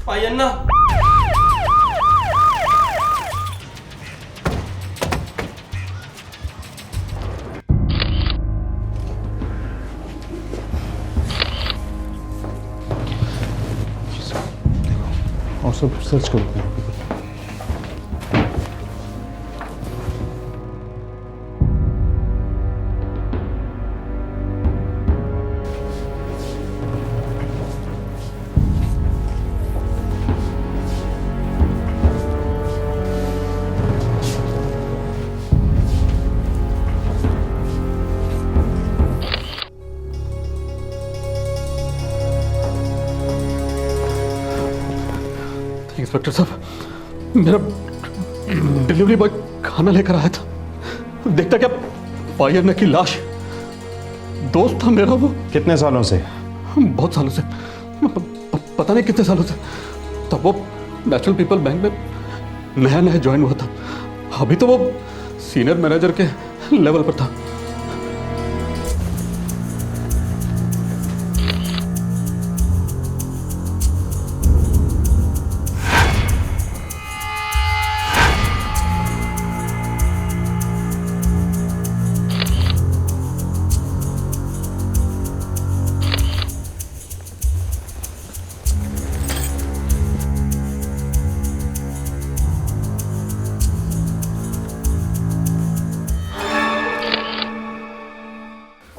पायन्ना, और सब सर्च करते हैं। इंस्पेक्टर साहब, मेरा डिलीवरी बॉय खाना लेकर आया था, देखता क्या पाई अन्ना की लाश। दोस्त था मेरा वो। कितने सालों से? बहुत सालों से, पता नहीं कितने सालों से। तब वो नेशनल पीपल बैंक में नया नया ज्वाइन हुआ था। अभी तो वो सीनियर मैनेजर के लेवल पर था।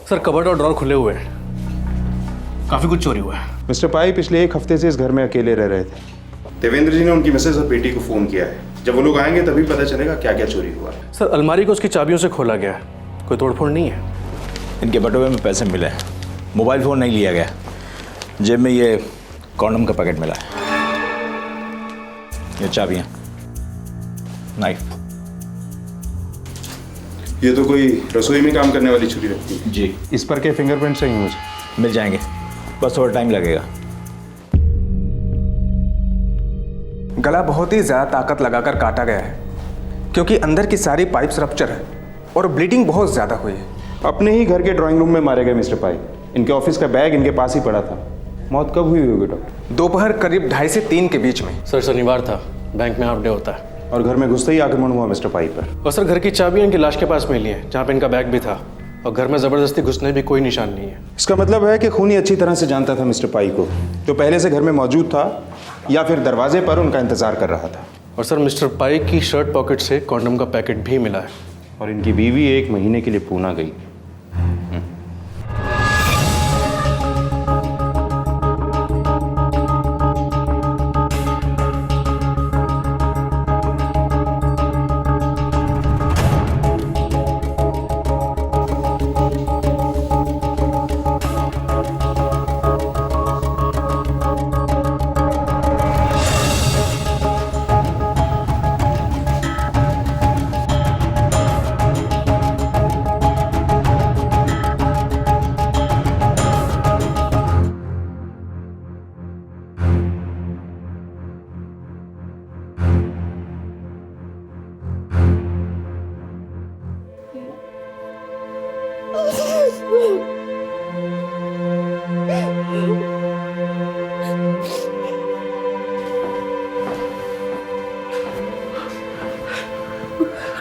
सर कबर्ड और ड्रॉर खुले हुए हैं, काफी कुछ चोरी हुआ है। मिस्टर पाई पिछले एक हफ्ते से इस घर में अकेले रह रहे थे। देवेंद्र जी ने उनकी मिसेज और बेटी को फोन किया है। जब वो लोग आएंगे तभी पता चलेगा क्या क्या चोरी हुआ है। सर अलमारी को उसकी चाबियों से खोला गया है, कोई तोड़फोड़ नहीं है। इनके बटुए में पैसे मिले, मोबाइल फ़ोन नहीं लिया गया, जेब में ये कॉन्डम का पैकेट मिला है, ये चाबियाँ, नाइफ। ये तो कोई रसोई में काम करने वाली छुरी लगती है। जी। इस पर के फिंगरप्रिंट चाहिए मुझे। मिल जाएंगे, बस थोड़ा टाइम लगेगा। गला बहुत ही ज़्यादा ताकत लगाकर काटा गया है, क्योंकि अंदर की सारी पाइप्स रप्चर है और ब्लीडिंग बहुत ज़्यादा हुई है। अपने ही घर के ड्राइंग रूम में मारे गए मिस्टर पाई। इनके ऑफिस का बैग इनके पास ही पड़ा था। मौत कब हुई होगी डॉक्टर? दोपहर करीब 2:30 से 3 के बीच में। सर शनिवार था, बैंक में हाफ डे होता है। और घर में घुसते ही आक्रमण हुआ मिस्टर पाई पर। और सर घर की चाबियां इनकी लाश के पास मिली है, जहाँ पे इनका बैग भी था, और घर में जबरदस्ती घुसने भी कोई निशान नहीं है। इसका मतलब है कि खूनी अच्छी तरह से जानता था मिस्टर पाई को, जो पहले से घर में मौजूद था, या फिर दरवाजे पर उनका इंतजार कर रहा था। और सर मिस्टर पाई की शर्ट पॉकेट से कॉन्डम का पैकेट भी मिला है। और इनकी बीवी 1 महीने के लिए पूना गई।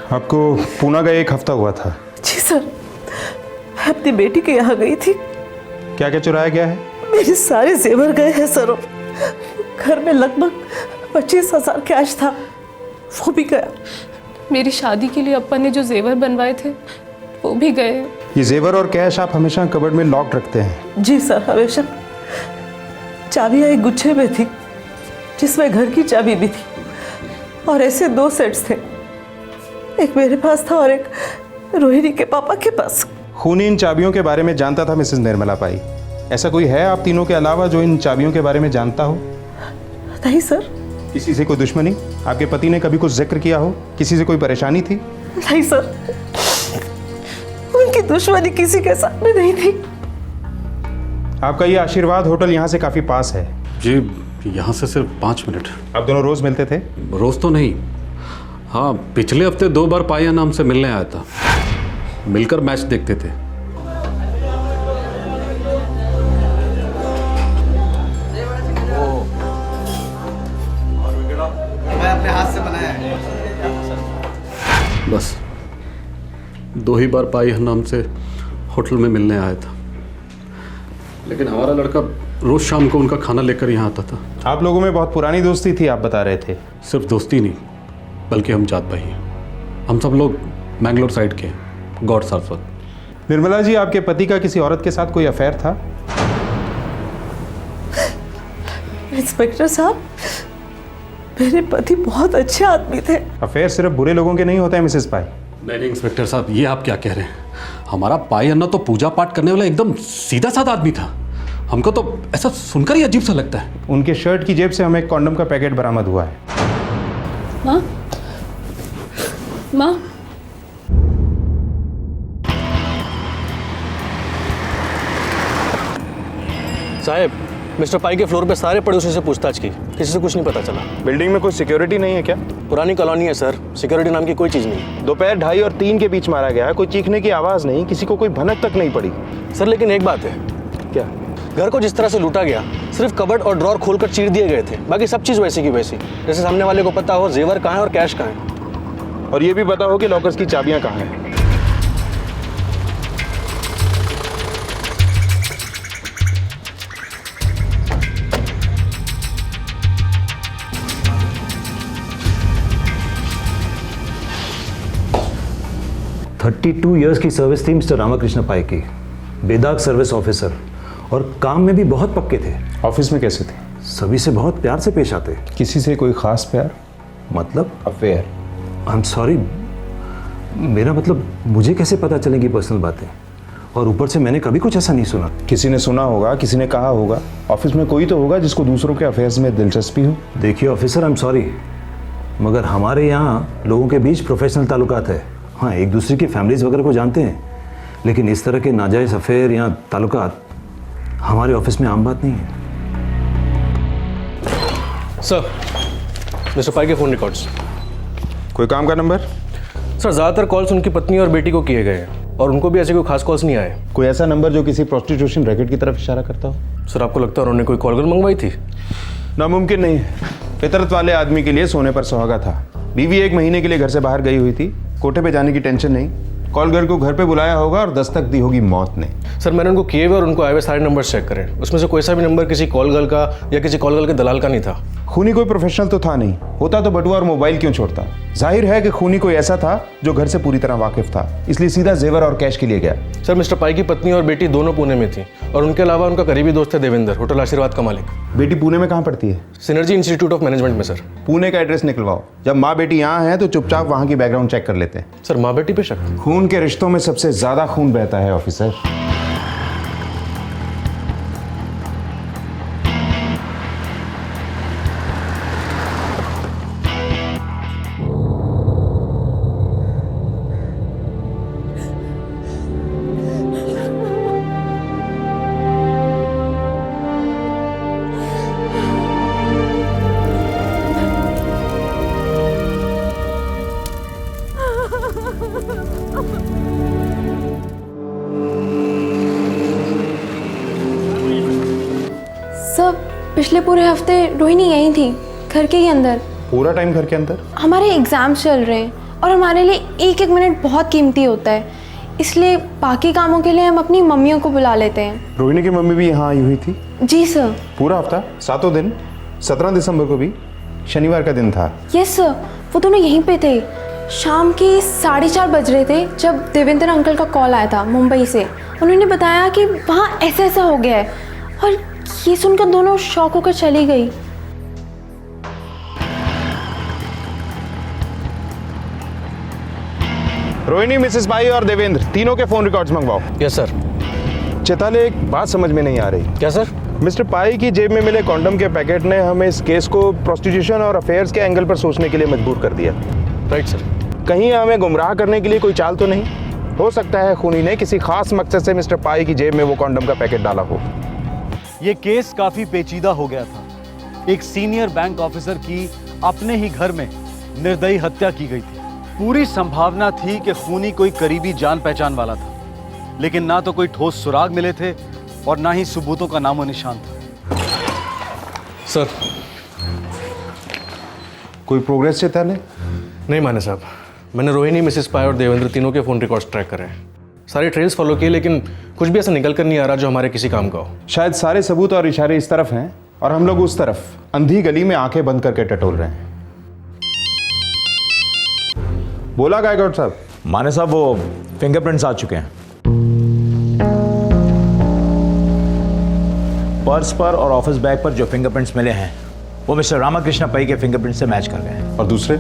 आपको पूना का 1 हफ्ता हुआ था। जी सर, मैं अपनी बेटी के यहाँ गई थी। क्या क्या चुराया गया है? मेरे सारे जेवर गए हैं सर। घर में लगभग 25,000 कैश था, वो भी गया। मेरी शादी के लिए अप्पा ने जो जेवर बनवाए थे वो भी गए। ये जेवर और कैश आप हमेशा कबर्ड में लॉक रखते हैं? जी सर, हमेशा। चाबियाँ एक गुच्छे में थी, जिसमें घर की चाबी भी थी, और ऐसे 2 सेट्स थे, एक मेरे पास था और एक रोहिणी के पापा के पास। खूनी इन चाबियों के बारे में जानता था मिसेस निर्मला पाई। ऐसा कोई है आप तीनों के अलावा जो इन चाबियों के बारे में जानता हो? नहीं सर। किसी से कोई दुश्मनी? आपके पति ने कभी कुछ जिक्र किया हो? किसी से कोई परेशानी थी? नहीं सर, उनकी दुश्मनी किसी के साथ में नहीं थी। आपका ये आशीर्वाद होटल यहाँ से काफी पास है। जी, यहाँ से सिर्फ 5 मिनट। आप दोनों रोज मिलते थे? रोज तो नहीं, हाँ पिछले हफ्ते 2 बार पाया नाम से मिलने आया था, मिलकर मैच देखते थे। मैं अपने हाथ से बनाया है। बस 2 ही बार पाई नाम से होटल में मिलने आया था, लेकिन हमारा लड़का रोज शाम को उनका खाना लेकर यहाँ आता था। आप लोगों में बहुत पुरानी दोस्ती थी, आप बता रहे थे। सिर्फ दोस्ती नहीं, बल्कि हम जात भाई हैं। हम सब लोग मैंगलोर साइड के हैं, गौड़ सारस्वत। निर्मला जी, आपके पति का किसी औरत के साथ कोई अफेयर था? इंस्पेक्टर साहब, मेरे पति बहुत अच्छे आदमी थे। अफेयर सिर्फ बुरे लोगों के नहीं होते हैं मिसेस पाई। नहीं इंस्पेक्टर साहब, ये आप क्या कह रहे हैं? हमारा पाई अन्ना तो पूजा पाठ करने वाला एकदम सीधा साधा आदमी था। हमको तो ऐसा सुनकर ही अजीब सा लगता है। उनके शर्ट की जेब से हमें एक कॉन्डम का पैकेट बरामद हुआ है। हाँ? माँ, साहब, मिस्टर पाई के फ्लोर पे सारे पड़ोसियों से पूछताछ की, किसी से कुछ नहीं पता चला। बिल्डिंग में कोई सिक्योरिटी नहीं है क्या? पुरानी कॉलोनी है सर, सिक्योरिटी नाम की कोई चीज़ नहीं। दोपहर 2:30 और 3 के बीच मारा गया है, कोई चीखने की आवाज़ नहीं, किसी को कोई भनक तक नहीं पड़ी। सर लेकिन एक बात है। क्या? घर को जिस तरह से लूटा गया, सिर्फ कबर्ड और ड्रॉर खोलकर चीर दिए गए थे, बाकी सब चीज़ वैसी की वैसी। जैसे सामने वाले को पता हो जेवर कहाँ है और कैश कहाँ है। और ये भी पता हो कि लॉकर्स की चाबियां कहाँ हैं। टू ईयर्स की सर्विस थी मिस्टर रामाकृष्ण पाई की, बेदाग सर्विस ऑफिसर, और काम में भी बहुत पक्के थे। ऑफिस में कैसे थे? सभी से बहुत प्यार से पेश आते। किसी से कोई खास प्यार? मतलब अफेयर? आई एम सॉरी, मेरा मतलब मुझे कैसे पता चलेगी पर्सनल बातें? और ऊपर से मैंने कभी कुछ ऐसा नहीं सुना। किसी ने सुना होगा, किसी ने कहा होगा। ऑफिस में कोई तो होगा जिसको दूसरों के अफेयर्स में दिलचस्पी हो। देखिए ऑफिसर, आई एम सॉरी, मगर हमारे यहाँ लोगों के बीच प्रोफेशनल ताल्लुकात है। हाँ, एक दूसरे की फैमिलीज वगैरह को जानते हैं, लेकिन इस तरह के नाजायज़ अफेयर या ताल्लुकात हमारे ऑफिस में आम बात नहीं है। सर, मिस्टर पाई के फ़ोन रिकॉर्ड्स। कोई काम का नंबर? सर ज़्यादातर कॉल्स उनकी पत्नी और बेटी को किए गए हैं, और उनको भी ऐसे कोई खास कॉल्स नहीं आए। कोई ऐसा नंबर जो किसी प्रोस्टिट्यूशन रैकेट की तरफ इशारा करता हो? सर आपको लगता है उन्होंने कोई कॉल मंगवाई थी? नामुमकिन नहीं है। फितरत वाले आदमी के लिए सोने पर सुहागा था। बीवी 1 महीने के लिए घर से बाहर गई हुई थी, कोटे पे जाने की टेंशन नहीं। कॉल गर्ल को घर पे बुलाया होगा और दस्तक दी होगी मौत ने। सर मैंने उनको किए हुए और उनको आए हुए सारे नंबर चेक करें, उसमें से कोई सा भी नंबर किसी कॉल गर्ल का या किसी कॉल गर्ल के दलाल का नहीं था। खूनी कोई प्रोफेशनल तो था नहीं, होता तो बटुआ और मोबाइल क्यों छोड़ता। जाहिर है कि खूनी कोई ऐसा था जो घर से पूरी तरह वाकिफ था, इसलिए सीधा जेवर और कैश के लिए गया। सर मिस्टर पाई की पत्नी और बेटी दोनों पुणे में थी, और उनके अलावा उनका करीबी दोस्त है देवेंद्र, होटल आशीर्वाद का मालिक। बेटी पुणे में कहाँ पढ़ती है? सिनर्जी इंस्टीट्यूट ऑफ मैनेजमेंट में। सर पुणे का एड्रेस निकलवाओ। जब माँ बेटी यहाँ है तो चुपचाप वहाँ की बैकग्राउंड चेक कर लेते हैं। सर माँ बेटी पे शक? खून के रिश्तों में सबसे ज्यादा खून बहता है ऑफिसर। सर पिछले पूरे हफ्ते रोहिणी यहीं थी, घर के ही अंदर। पूरा टाइम घर के अंदर? हमारे एग्जाम्स चल रहे हैं और हमारे लिए एक एक मिनट बहुत कीमती होता है, इसलिए बाकी कामों के लिए हम अपनी मम्मियों को बुला लेते हैं। रोहिणी की मम्मी भी यहाँ आई हुई थी? जी सर। पूरा हफ्ता, 7 दिन? 17 दिसंबर को भी शनिवार का दिन था? यस सर, वो दोनों यहीं पे थे। शाम के 4:30 बज रहे थे जब देवेंद्र अंकल का कॉल आया था मुंबई से। उन्होंने बताया कि वहाँ ऐसा ऐसा हो गया है, और ये सुनकर दोनों शॉक होकर चली गई। रोहिणी, मिसेस पाई और देवेंद्र तीनों के फोन रिकॉर्ड्स मंगवाओ। Yes sir. चेताले, एक बात समझ में नहीं आ रही। क्या सर? मिस्टर पाई की जेब में मिले कॉन्डम के पैकेट ने हमें इस केस को प्रोस्टिट्यूशन और अफेयर्स के एंगल पर सोचने के लिए मजबूर कर दिया। Right sir. कहीं हमें गुमराह करने के लिए कोई चाल तो नहीं? हो सकता है खूनी ने किसी खास मकसद से मिस्टर पाई की जेब में वो कॉन्डम का पैकेट डाला हो। ये केस काफी पेचीदा हो गया था। एक सीनियर बैंक ऑफिसर की अपने ही घर में निर्दयी हत्या की गई थी। पूरी संभावना थी कि खूनी कोई करीबी जान पहचान वाला था, लेकिन ना तो कोई ठोस सुराग मिले थे और ना ही सबूतों का नामो निशान था। सर कोई प्रोग्रेस चेताले? नहीं माने साहब, मैंने रोहिणी, मिसेस पाई और देवेंद्र तीनों के फोन रिकॉर्ड्स ट्रैक करे हैं, सारे ट्रेल्स फॉलो किए, लेकिन कुछ भी ऐसा निकल कर नहीं आ रहा जो हमारे किसी काम का हो। शायद सारे सबूत और इशारे इस तरफ हैं और हम लोग उस तरफ अंधी गली में आंखें बंद करके टटोल रहे हैं। बोला गायकवाड़ साहब? माने साहब, वो फिंगरप्रिंट्स आ चुके हैं। पर्स पर और ऑफिस बैग पर जो फिंगरप्रिंट्स मिले हैं वो मिस्टर रामाकृष्ण पई के फिंगरप्रिंट से मैच कर गए हैं। और दूसरे?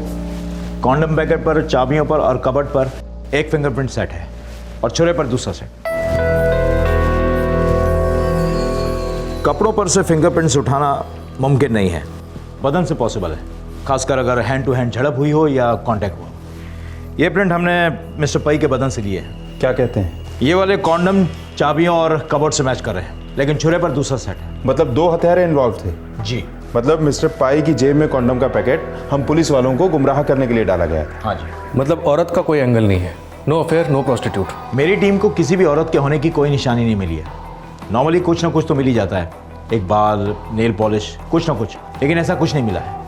कॉन्डम पैकेट पर, चाबियों पर और कबर्ड पर एक फिंगरप्रिंट सेट है और छुरे पर दूसरा सेट। कपड़ों पर से फिंगरप्रिंट्स उठाना मुमकिन नहीं है, बदन से पॉसिबल है, खासकर अगर हैंड टू हैंड झड़प हुई हो या कांटेक्ट हो। ये प्रिंट हमने मिस्टर पई के बदन से लिए है। क्या कहते हैं? ये वाले कॉन्डम चाबियों और कबोर्ड से मैच कर रहे हैं, लेकिन छुरे पर दूसरा सेट है। मतलब 2 हथियारे इन्वॉल्व थे? जी। मतलब मिस्टर पाई की जेब में कॉन्डम का पैकेट हम पुलिस वालों को गुमराह करने के लिए डाला गया था। हाँ जी। मतलब औरत का कोई एंगल नहीं है, नो अफेयर नो प्रोस्टिट्यूट। मेरी टीम को किसी भी औरत के होने की कोई निशानी नहीं मिली है। नॉर्मली कुछ ना कुछ तो मिल ही जाता है, एक बाल, नेल पॉलिश, कुछ ना कुछ, लेकिन ऐसा कुछ नहीं मिला है।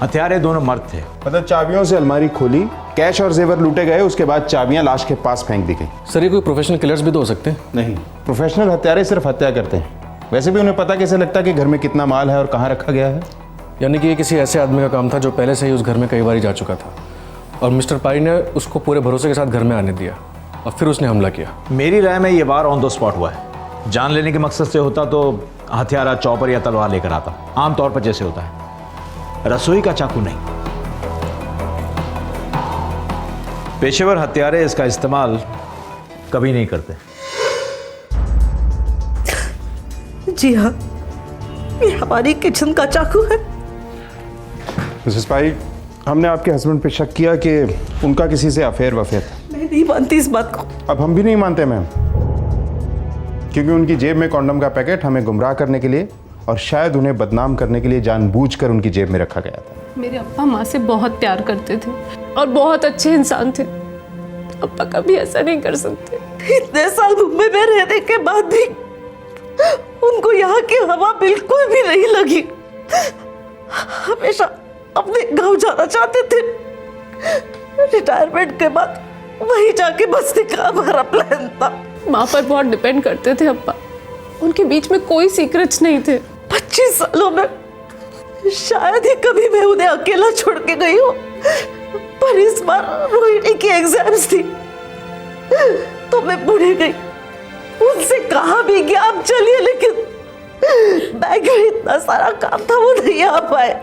हथियारे दोनों मर्द थे। मतलब चाबियों से अलमारी खोली, कैश और जेवर लूटे गए, उसके बाद चाबियां लाश के पास फेंक दी गई। सर ये कोई प्रोफेशनल किलर्स भी तो हो सकते हैं? नहीं, प्रोफेशनल हत्यारे सिर्फ हत्या करते हैं। वैसे भी उन्हें पता कैसे लगता कि घर में कितना माल है और कहाँ रखा गया है? यानी कि ये किसी ऐसे आदमी का काम था जो पहले से ही उस घर में कई बार जा चुका था और मिस्टर पाई ने उसको पूरे भरोसे के साथ घर में आने दिया और फिर उसने हमला किया। मेरी राय में ये वार ऑन द स्पॉट हुआ है। जान लेने के मकसद से होता तो हथियारा चॉपर या तलवार लेकर आता, आमतौर पर जैसे होता है। रसोई का चाकू नहीं। पेशेवर हत्यारे इसका इस्तेमाल कभी नहीं करते। जी हाँ, ये हमारी किचन का चाकू है। मिसेस पाई, हमने आपके हस्बैंड पे शक किया कि उनका किसी से अफेयर वफेयर था। मैं नहीं मानती इस बात को। अब हम भी नहीं मानते मैम, क्योंकि उनकी जेब में कॉन्डम का पैकेट हमें गुमराह करने के लिए और शायद उन्हें बदनाम करने के लिए जानबूझकर उनकी जेब में रखा गया था। मेरे अप्पा माँ से बहुत प्यार करते थे और बहुत अच्छे इंसान थे। अप्पा कभी ऐसा नहीं कर सकते। इतने साल मुंबई में रहने के बाद भी उनको यहाँ की हवा बिल्कुल भी नहीं लगी। हमेशा अपने गांव जाना चाहते थे। रिटायरमेंट के बाद वहीं जाके बसने का हमारा प्लान था। माँ पर बहुत डिपेंड करते थे अप्पा। उनके बीच में कोई सीक्रेट्स नहीं थे। 25 सालों में शायद ही कभी मैं उन्हें अकेला छोड़ के गई हूँ। पर इस बार रोहिणी की एग्जाम्स थी तो मैं पुणे गई। उनसे कहा भी कि आप चलिए, लेकिन बैंक में इतना सारा काम था वो नहीं आ पाए।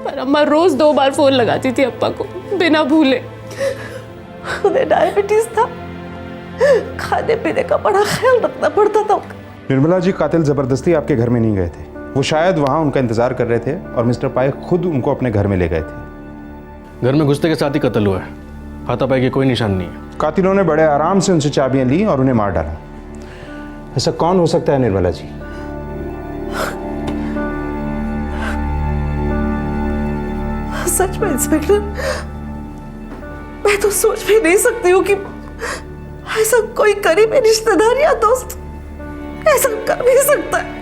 पर अम्मा रोज 2 बार फोन लगाती थी अप्पा को बिना भूले। उन्हें डायबिटीज था, खाने पीने का बड़ा ख्याल रखना पड़ता था। निर्मला जी, कातिल जबरदस्ती आपके घर में नहीं गए थे। वो शायद वहाँ उनका इंतजार कर रहे थे और मिस्टर पाई खुद उनको अपने घर में ले गए थे। घर में घुसते के साथ ही कत्ल हुआ है। हाथापाई की कोई निशान नहीं है। कातिलों ने बड़े आराम से उनसे चाबियां ली और उन्हें मार डाला। ऐसा कौन हो सकता है निर्मला जी? सच में इंस्पेक्टर, मैं तो सोच भी नहीं सकती हूँ कि ऐसा कोई करीबी रिश्तेदार या दोस्त ऐसा कर भी सकता है।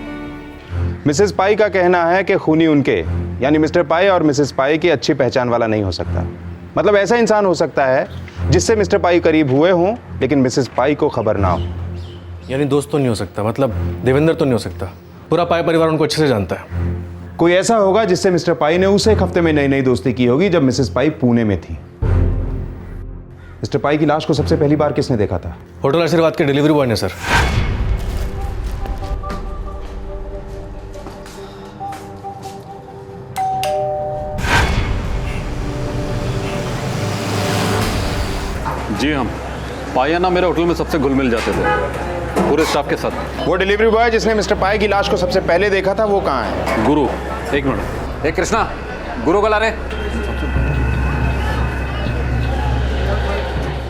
मिसेस पाई का कहना है कि खूनी उनके यानी मिस्टर पाई और मिसेस पाई की अच्छी पहचान वाला नहीं हो सकता। मतलब ऐसा इंसान हो सकता है जिससे मिस्टर पाई करीब हुए हों लेकिन मिसेस पाई को खबर ना हो। यानी दोस्त तो नहीं हो सकता, मतलब देवेंद्र तो नहीं हो सकता। पूरा पाई परिवार उनको अच्छे से जानता है। कोई ऐसा होगा जिससे मिस्टर पाई ने उसे एक हफ्ते में नई नई दोस्ती की होगी जब मिसेस पाई पुणे में थी। मिस्टर पाई की लाश को सबसे पहली बार किसने देखा था? होटल आशीर्वाद के डिलीवरी बॉय ने सर। जी हाँ, पाया ना मेरे होटल में सबसे घुल मिल जाते थे, पूरे स्टाफ के साथ। वो डिलीवरी बॉय जिसने मिस्टर पाई की लाश को सबसे पहले देखा था वो कहाँ है? गुरु, एक मिनट। कृष्णा, गुरु को ला रहे।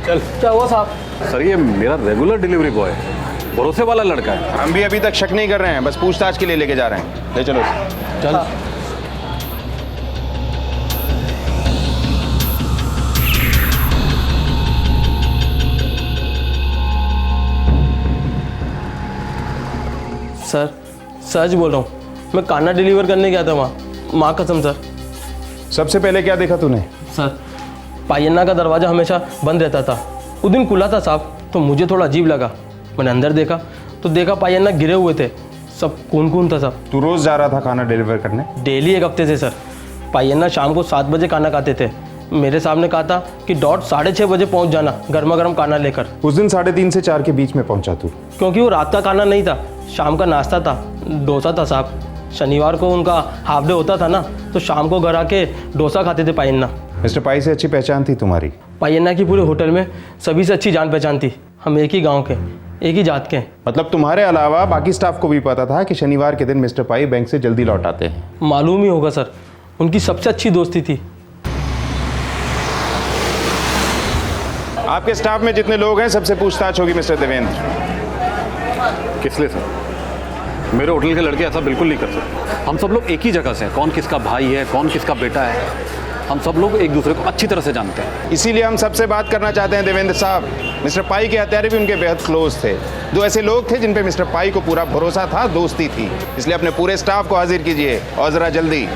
चल। क्या हुआ साहब? सर ये मेरा रेगुलर डिलीवरी बॉय है, भरोसे वाला लड़का है। हम भी अभी तक शक नहीं कर रहे हैं, बस पूछताछ के लिए लेके जा रहे हैं। ले चलो। चल। सर सच बोल रहा हूँ, मैं खाना डिलीवर करने गया था वहाँ, माँ कसम सर। सबसे पहले क्या देखा तूने? सर पायन्ना का दरवाज़ा हमेशा बंद रहता था, उस दिन खुला था साहब, तो मुझे थोड़ा अजीब लगा। मैंने अंदर देखा तो देखा पायन्ना गिरे हुए थे, सब कौन कौन था साहब। तू रोज़ जा रहा था खाना डिलीवर करने? डेली 1 हफ्ते से सर। पायन्ना शाम को 7 बजे खाना खाते थे। मेरे सामने कहा था कि डॉट 6:30 बजे पहुँच जाना गर्मा गर्म खाना लेकर। उस दिन 3:30 से 4 के बीच में पहुँचा तू? क्योंकि वो रात का खाना नहीं था, शाम का नाश्ता था, डोसा था साहब। शनिवार को उनका हाफ डे होता था ना, तो शाम को घर आके डोसा खाते थे पायन्ना। मिस्टर पाई से अच्छी पहचान थी तुम्हारी? पायन्ना की पूरे होटल में सभी से अच्छी जान पहचान थी। हम एक ही गांव के, एक ही जात के। मतलब तुम्हारे अलावा बाकी स्टाफ को भी पता था कि शनिवार के दिन मिस्टर पाई बैंक से जल्दी लौट आते हैं? मालूम ही होगा सर, उनकी सबसे अच्छी दोस्ती थी। आपके स्टाफ में जितने लोग हैं सबसे पूछताछ होगी मिस्टर देवेंद्र। किस लिए सर? मेरे होटल के लड़के ऐसा बिल्कुल नहीं कर सकते। हम सब लोग एक ही जगह से हैं। कौन किसका भाई है, कौन किसका बेटा है, हम सब लोग एक दूसरे को अच्छी तरह से जानते हैं। इसीलिए हम सबसे बात करना चाहते हैं देवेंद्र साहब। मिस्टर पाई के हत्यारे भी उनके बेहद क्लोज थे। दो ऐसे लोग थे जिन पे मिस्टर पाई को पूरा भरोसा था, दोस्ती थी। इसलिए अपने पूरे स्टाफ को हाजिर कीजिए और जरा जल्दी।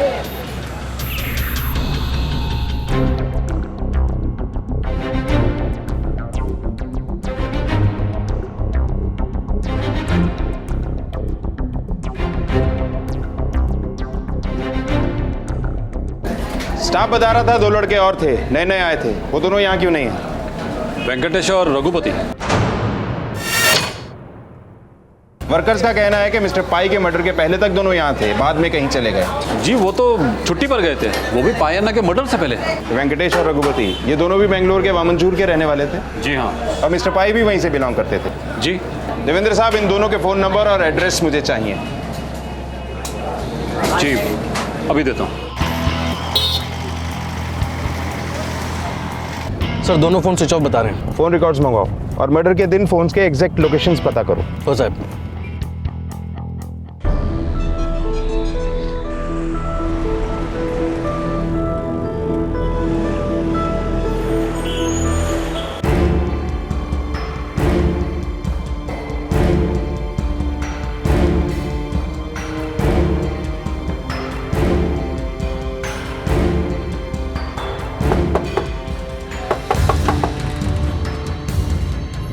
स्टाफ बता रहा था 2 लड़के और थे, नए नए आए थे। वो दोनों यहाँ क्यों नहीं है? वेंकटेश और रघुपति। वर्कर्स का कहना है कि मिस्टर पाई के मर्डर के पहले तक दोनों यहाँ थे, बाद में कहीं चले गए। जी वो तो छुट्टी पर गए थे, वो भी पायन्ना के मर्डर से पहले। वेंकटेश और रघुपति ये दोनों भी बेंगलोर के वामनचूर के रहने वाले थे। जी हाँ। और मिस्टर पाई भी वहीं से बिलोंग करते थे। जी। देवेंद्र साहब, इन दोनों के फ़ोन नंबर और एड्रेस मुझे चाहिए। जी अभी देता हूँ। सर दोनों फ़ोन स्विच ऑफ बता रहे हैं। फ़ोन रिकॉर्ड्स मंगवाओ और मर्डर के दिन फ़ोन्स के एग्जैक्ट लोकेशंस पता करो। हो साहब।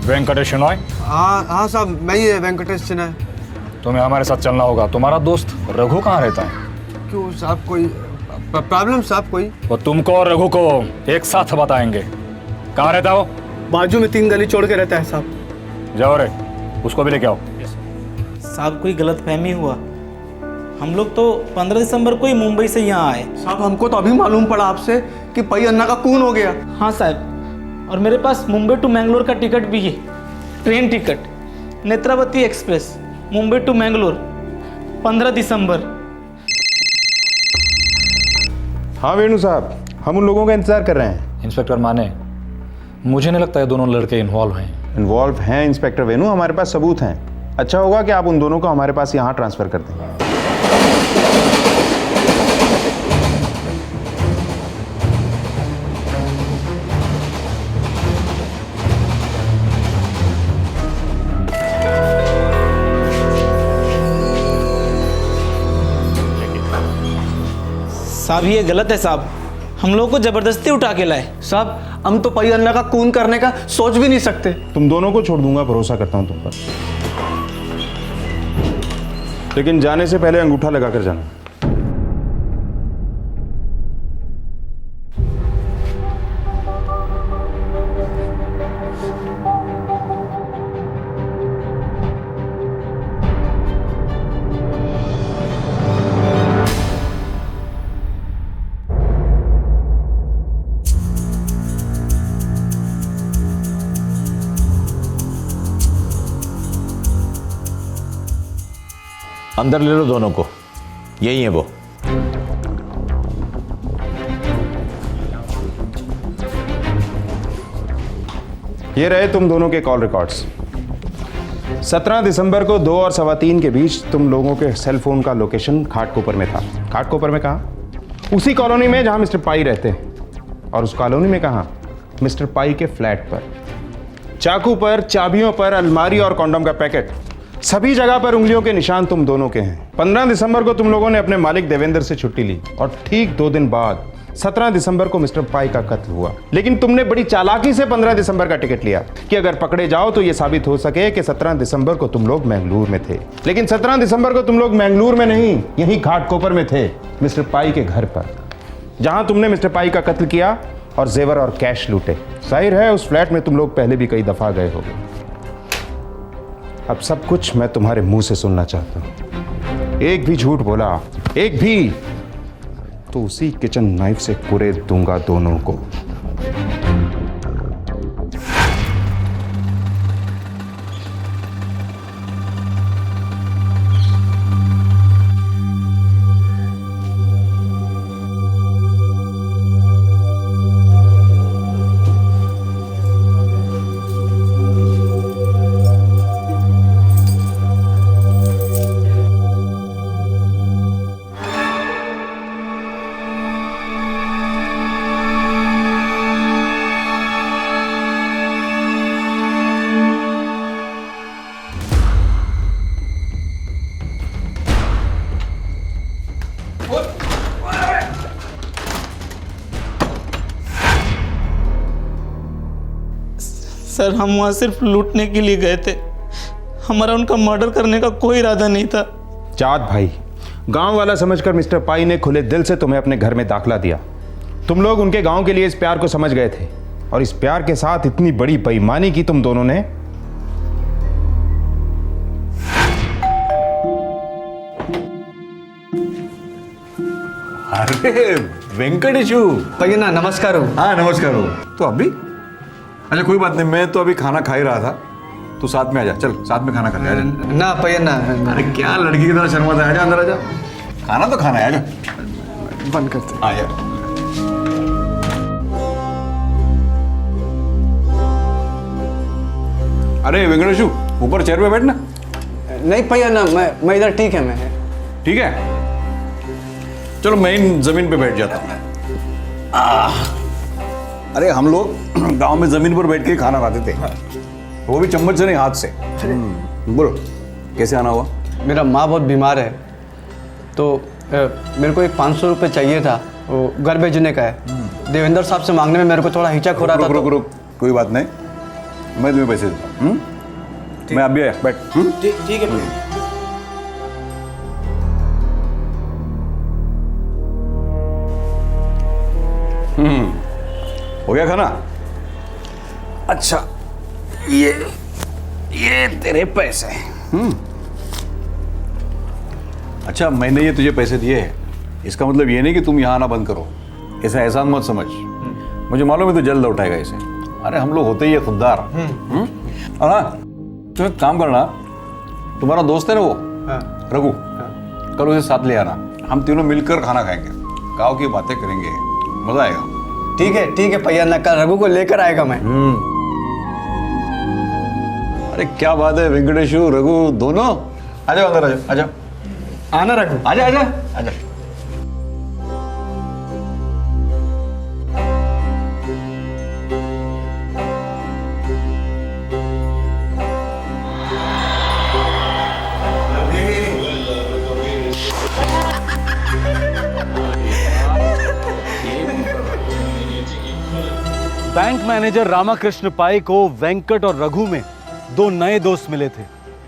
वेंकटेश शनॉय? हाँ साहब, मैं ही वेंकटेश सिन्हा। तुम्हें हमारे साथ चलना होगा। तुम्हारा दोस्त रघु कहाँ रहता है? क्यों साहब, कोई प्रॉब्लम साहब? कोई वो तुमको और रघु को एक साथ बताएंगे। कहाँ रहता है वो? बाजू में 3 गली छोड़ के रहता है साहब। जाओ रे, उसको भी लेके आओ। साहब कोई गलतफहमी हुआ। हम लोग तो 15 दिसंबर को ही मुंबई से यहाँ आए। साहब हमको तो अभी मालूम पड़ा आपसे कि पई अन्ना का खून हो गया। हाँ साहब, और मेरे पास मुंबई टू मैंगलोर का टिकट भी है। Train ticket, Netravati express, Mumbai to Mangalore, 15 December. हाँ वेणु साहब, हम उन लोगों का इंतजार कर रहे हैं। इंस्पेक्टर माने, मुझे नहीं लगता ये दोनों लड़के इन्वॉल्व हैं। इंस्पेक्टर वेणु, हमारे पास सबूत हैं। अच्छा होगा कि आप उन दोनों को हमारे पास यहाँ ट्रांसफर कर दें। साहब ये गलत है साहब, हम लोग को जबरदस्ती उठा के लाए। साहब हम तो पई अन्ना का खून करने का सोच भी नहीं सकते। तुम दोनों को छोड़ दूंगा, भरोसा करता हूं तुम पर, लेकिन जाने से पहले अंगूठा लगाकर जाना। अंदर ले लो दोनों को, यही है वो। ये रहे तुम दोनों के कॉल रिकॉर्ड्स। 17 दिसंबर को 2 और 3:15 के बीच तुम लोगों के सेल फोन का लोकेशन घाटकोपर में था। घाटकोपर में कहाँ? उसी कॉलोनी में जहां मिस्टर पाई रहते हैं। और उस कॉलोनी में कहाँ? मिस्टर पाई के फ्लैट पर। चाकू पर, चाबियों पर, अलमारी और कॉन्डम का पैकेट, सभी जगह पर उंगलियों के निशान तुम दोनों के हैं। 15 दिसंबर को तुम लोगों ने अपने मालिक देवेंद्र से छुट्टी ली और ठीक 2 दिन बाद 17 दिसंबर को मिस्टर पाई का कत्ल हुआ। लेकिन तुमने बड़ी चालाकी से 15 दिसंबर का टिकट लिया कि अगर पकड़े जाओ तो यह साबित हो सके कि 17 दिसंबर को तुम लोग मैंगलोर में थे। लेकिन 17 दिसंबर को तुम लोग मैंगलोर में नहीं, यहीं घाटकोपर में थे, मिस्टर पाई के घर पर, जहां तुमने मिस्टर पाई का कत्ल किया और जेवर और कैश लूटे। जाहिर है उस फ्लैट में तुम लोग पहले भी कई दफा गए होगे। अब सब कुछ मैं तुम्हारे मुंह से सुनना चाहता हूं। एक भी झूठ बोला, एक भी, तो उसी किचन नाइफ से कुरेद दूंगा दोनों को। सर हम वहाँ सिर्फ लूटने के लिए गए थे, हमारा उनका मर्डर करने का कोई इरादा नहीं था। जात भाई, गांव वाला समझकर मिस्टर पाई ने खुले दिल से तुम्हें अपने घर में दाखला दिया। तुम लोग उनके गांव के लिए इस प्यार को समझ गए थे, और इस प्यार के साथ इतनी बड़ी बेईमानी की तुम दोनों ने। अरे वेंकटेशु भैया नमस्कार हो। हाँ नमस्कार हो। तो अभी अच्छा कोई बात नहीं, मैं तो अभी खाना खा ही रहा था, तू साथ में आ जा, चल साथ में खाना खाते हैं। ना भैया ना। अरे क्या लड़की की तरह शर्माता है, आजा अंदर आजा, खाना तो खाना है, आजा बंद करते। आजा। अरे वेंकटेशु ऊपर चेयर पे बैठना। नहीं भैया ना, मैं इधर ठीक है। मैं ठीक है, चलो मैं इन जमीन पे बैठ जाता हूँ। अरे हम लोग गांव में जमीन पर बैठ के खाना खाते थे, वो भी चम्मच से नहीं, हाथ से। बोलो कैसे आना हुआ? मेरा माँ बहुत बीमार है, तो मेरे को एक 500 रुपये चाहिए था, वो घर भेजने का है। देवेंद्र साहब से मांगने में मेरे को थोड़ा हिचक हो रहा था। रुक, कोई बात नहीं, मैं तुम्हें पैसे देता हूँ। मैं अभी आया, बैठ। ठीक है। हो गया खाना? अच्छा ये तेरे पैसे। अच्छा मैंने ये तुझे पैसे दिए हैं, इसका मतलब ये नहीं कि तुम यहाँ आना बंद करो, ऐसा एहसान मत समझ। मुझे मालूम है तू जल्द लौटाएगा इसे। अरे हम लोग होते ही है खुददार। और हाँ तुम एक काम करना, तुम्हारा दोस्त है ना वो रघु, कल उसे साथ ले आना, हम तीनों मिलकर खाना खाएंगे, गाँव की बातें करेंगे, मजा आएगा। ठीक है भैया ना, कल रघु को लेकर आएगा मैं। अरे क्या बात है वेंकटेशु रघु दोनों, आ जाओ अंदर, आ जाओ, आ जाओ। आना रघु, आजा आजा आजा। बैंक मैनेजर रामाकृष्ण पाई को वेंकट और रघु में दो नए दोस्त मिले थे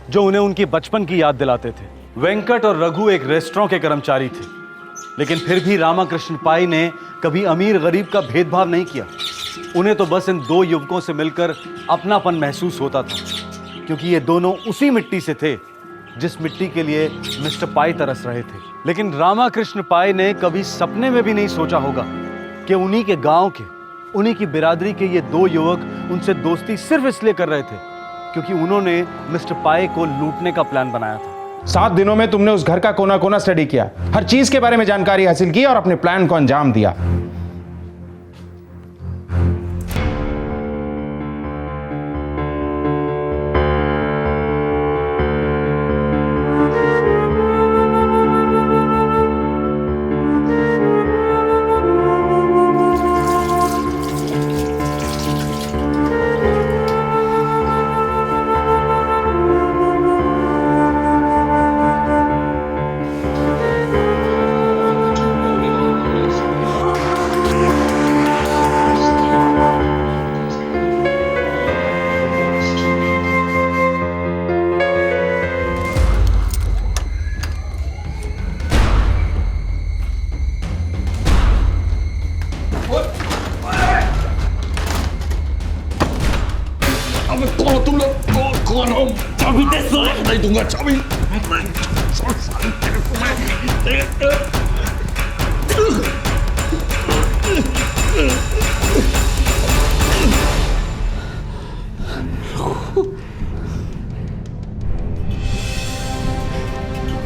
जो उन्हें उनकी बचपन की याद दिलाते थे। वेंकट और रघु एक रेस्टोरेंट के कर्मचारी थे, लेकिन फिर भी रामाकृष्ण पाई ने कभी अमीर गरीब का भेदभाव नहीं किया। उन्हें तो बस इन दो युवकों से मिलकर अपनापन महसूस होता था, क्योंकि ये दोनों उसी मिट्टी से थे जिस मिट्टी के लिए मिस्टर पाई तरस रहे थे। लेकिन रामाकृष्ण पाई ने कभी सपने में भी नहीं सोचा होगा कि उन्हीं के गांव के, उन्हीं की बिरादरी के ये दो युवक उनसे दोस्ती सिर्फ इसलिए कर रहे थे क्योंकि उन्होंने मिस्टर पाई को लूटने का प्लान बनाया था। 7 दिनों में तुमने उस घर का कोना कोना स्टडी किया, हर चीज के बारे में जानकारी हासिल की और अपने प्लान को अंजाम दिया। चाबी दे, नहीं दूंगा चाबी।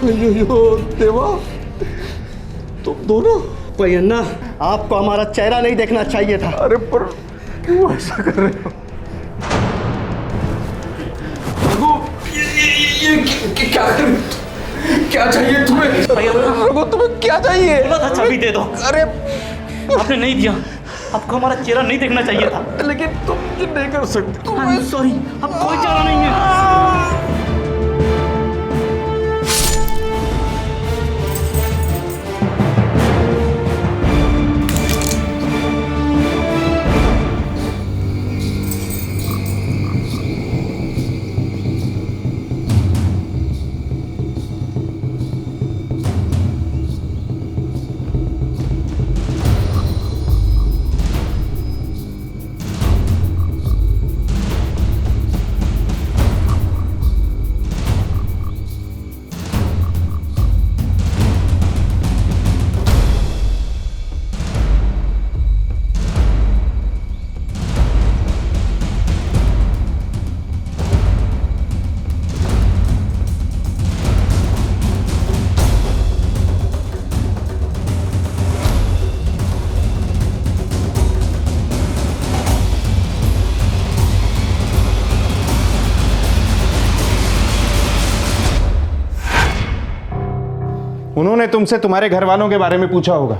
अयो देवा, तुम दोनों। भैया आपको हमारा चेहरा नहीं देखना चाहिए था। अरे पर क्यों ऐसा कर रहे हो? क्या चाहिए तुम्हें? तुम्हें क्या चाहिए? बोला था चाबी दे दो। अरे आपने नहीं दिया, आपको हमारा चेहरा नहीं देखना चाहिए था। लेकिन तुम ये नहीं कर सकते। सॉरी, अब कोई चारा नहीं है। उन्होंने तुमसे तुम्हारे घर वालों के बारे में पूछा होगा,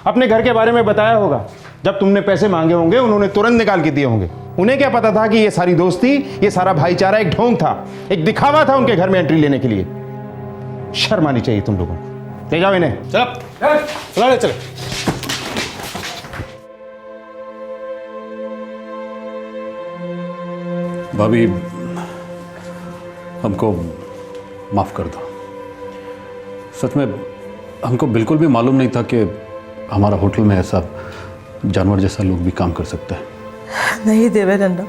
अपने घर के बारे में बताया होगा। जब तुमने पैसे मांगे होंगे उन्होंने तुरंत निकाल के दिए होंगे। उन्हें क्या पता था कि ये सारी दोस्ती, ये सारा भाईचारा एक ढोंग था, एक दिखावा था उनके घर में एंट्री लेने के लिए। शर्म आनी चाहिए तुम लोगों को। ले जाओ इन्हें। चल चल। भाभी, हमको माफ़ कर दो। सच में हमको बिल्कुल भी मालूम नहीं था कि हमारा होटल में ऐसा जानवर जैसा लोग भी काम कर सकता है। नहीं देवेंद्र,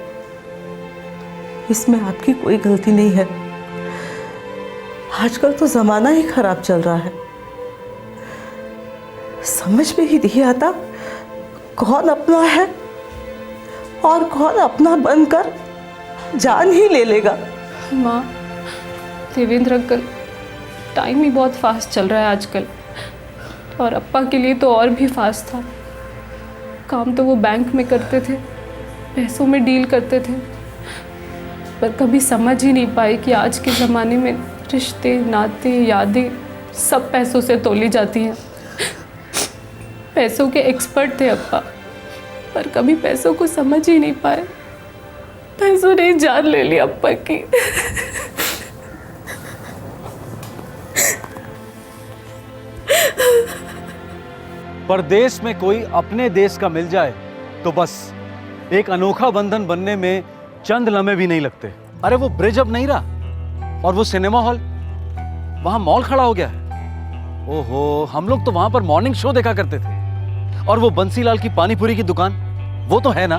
इसमें आपकी कोई गलती नहीं है। आजकल तो जमाना ही खराब चल रहा है। समझ में ही नहीं आता कौन अपना है और कौन अपना बनकर जान ही ले लेगा। माँ, देवेंद्र अंकल, टाइम ही बहुत फास्ट चल रहा है आजकल, और अप्पा के लिए तो और भी फास्ट था। काम तो वो बैंक में करते थे, पैसों में डील करते थे, पर कभी समझ ही नहीं पाए कि आज के ज़माने में रिश्ते, नाते, यादें सब पैसों से तोली जाती हैं। पैसों के एक्सपर्ट थे अप्पा, पर कभी पैसों को समझ ही नहीं पाए। पैसों ने जान ले ली अप्पा की। परदेश में कोई अपने देश का मिल जाए तो बस एक अनोखा बंधन बनने में चंद लम्हे भी नहीं लगते। अरे वो ब्रिज अब नहीं रहा, और वो सिनेमा हॉल, वहां मॉल खड़ा हो गया है। ओहो, हम लोग तो वहां पर मॉर्निंग शो देखा करते थे। और वो बंसीलाल की पानीपुरी की दुकान, वो तो है ना।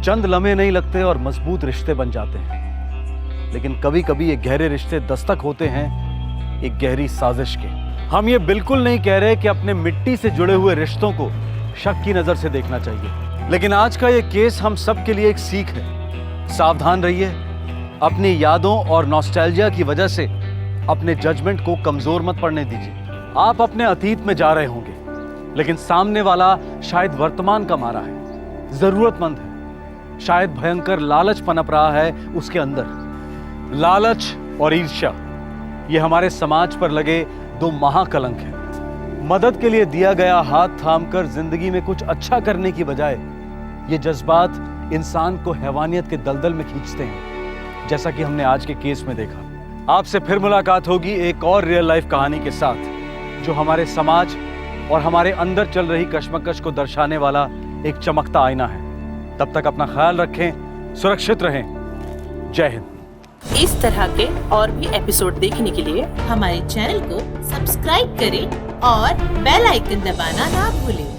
चंद लम्हे नहीं लगते और मजबूत रिश्ते बन जाते हैं। लेकिन कभी कभी ये गहरे रिश्ते दस्तक होते हैं एक गहरी साजिश के। हम ये बिल्कुल नहीं कह रहे कि अपने मिट्टी से जुड़े हुए रिश्तों को शक की नजर से देखना चाहिए, लेकिन आज का ये केस हम सब के लिए एक सीख है। सावधान रहिए, अपनी यादों और नॉस्टैल्जिया की वजह से अपने जजमेंट को कमजोर मत पड़ने दीजिए। आप अपने अतीत में जा रहे होंगे, लेकिन सामने वाला शायद वर्तमान का मारा है, जरूरतमंद है, शायद भयंकर लालच पनप रहा है उसके अंदर। लालच और ईर्ष्या, ये हमारे समाज पर लगे दो महाकलंक हैं। मदद के लिए दिया गया हाथ थामकर जिंदगी में कुछ अच्छा करने की बजाय ये जज्बात इंसान को हैवानियत के दलदल में खींचते हैं, जैसा कि हमने आज के केस में देखा। आपसे फिर मुलाकात होगी एक और रियल लाइफ कहानी के साथ, जो हमारे समाज और हमारे अंदर चल रही कश्मकश को दर्शाने वाला एक चमकता आईना है। तब तक अपना ख्याल रखें, सुरक्षित रहें। जय हिंद। इस तरह के और भी एपिसोड देखने के लिए हमारे चैनल को सब्सक्राइब करें और बेल आइकन दबाना ना भूलें।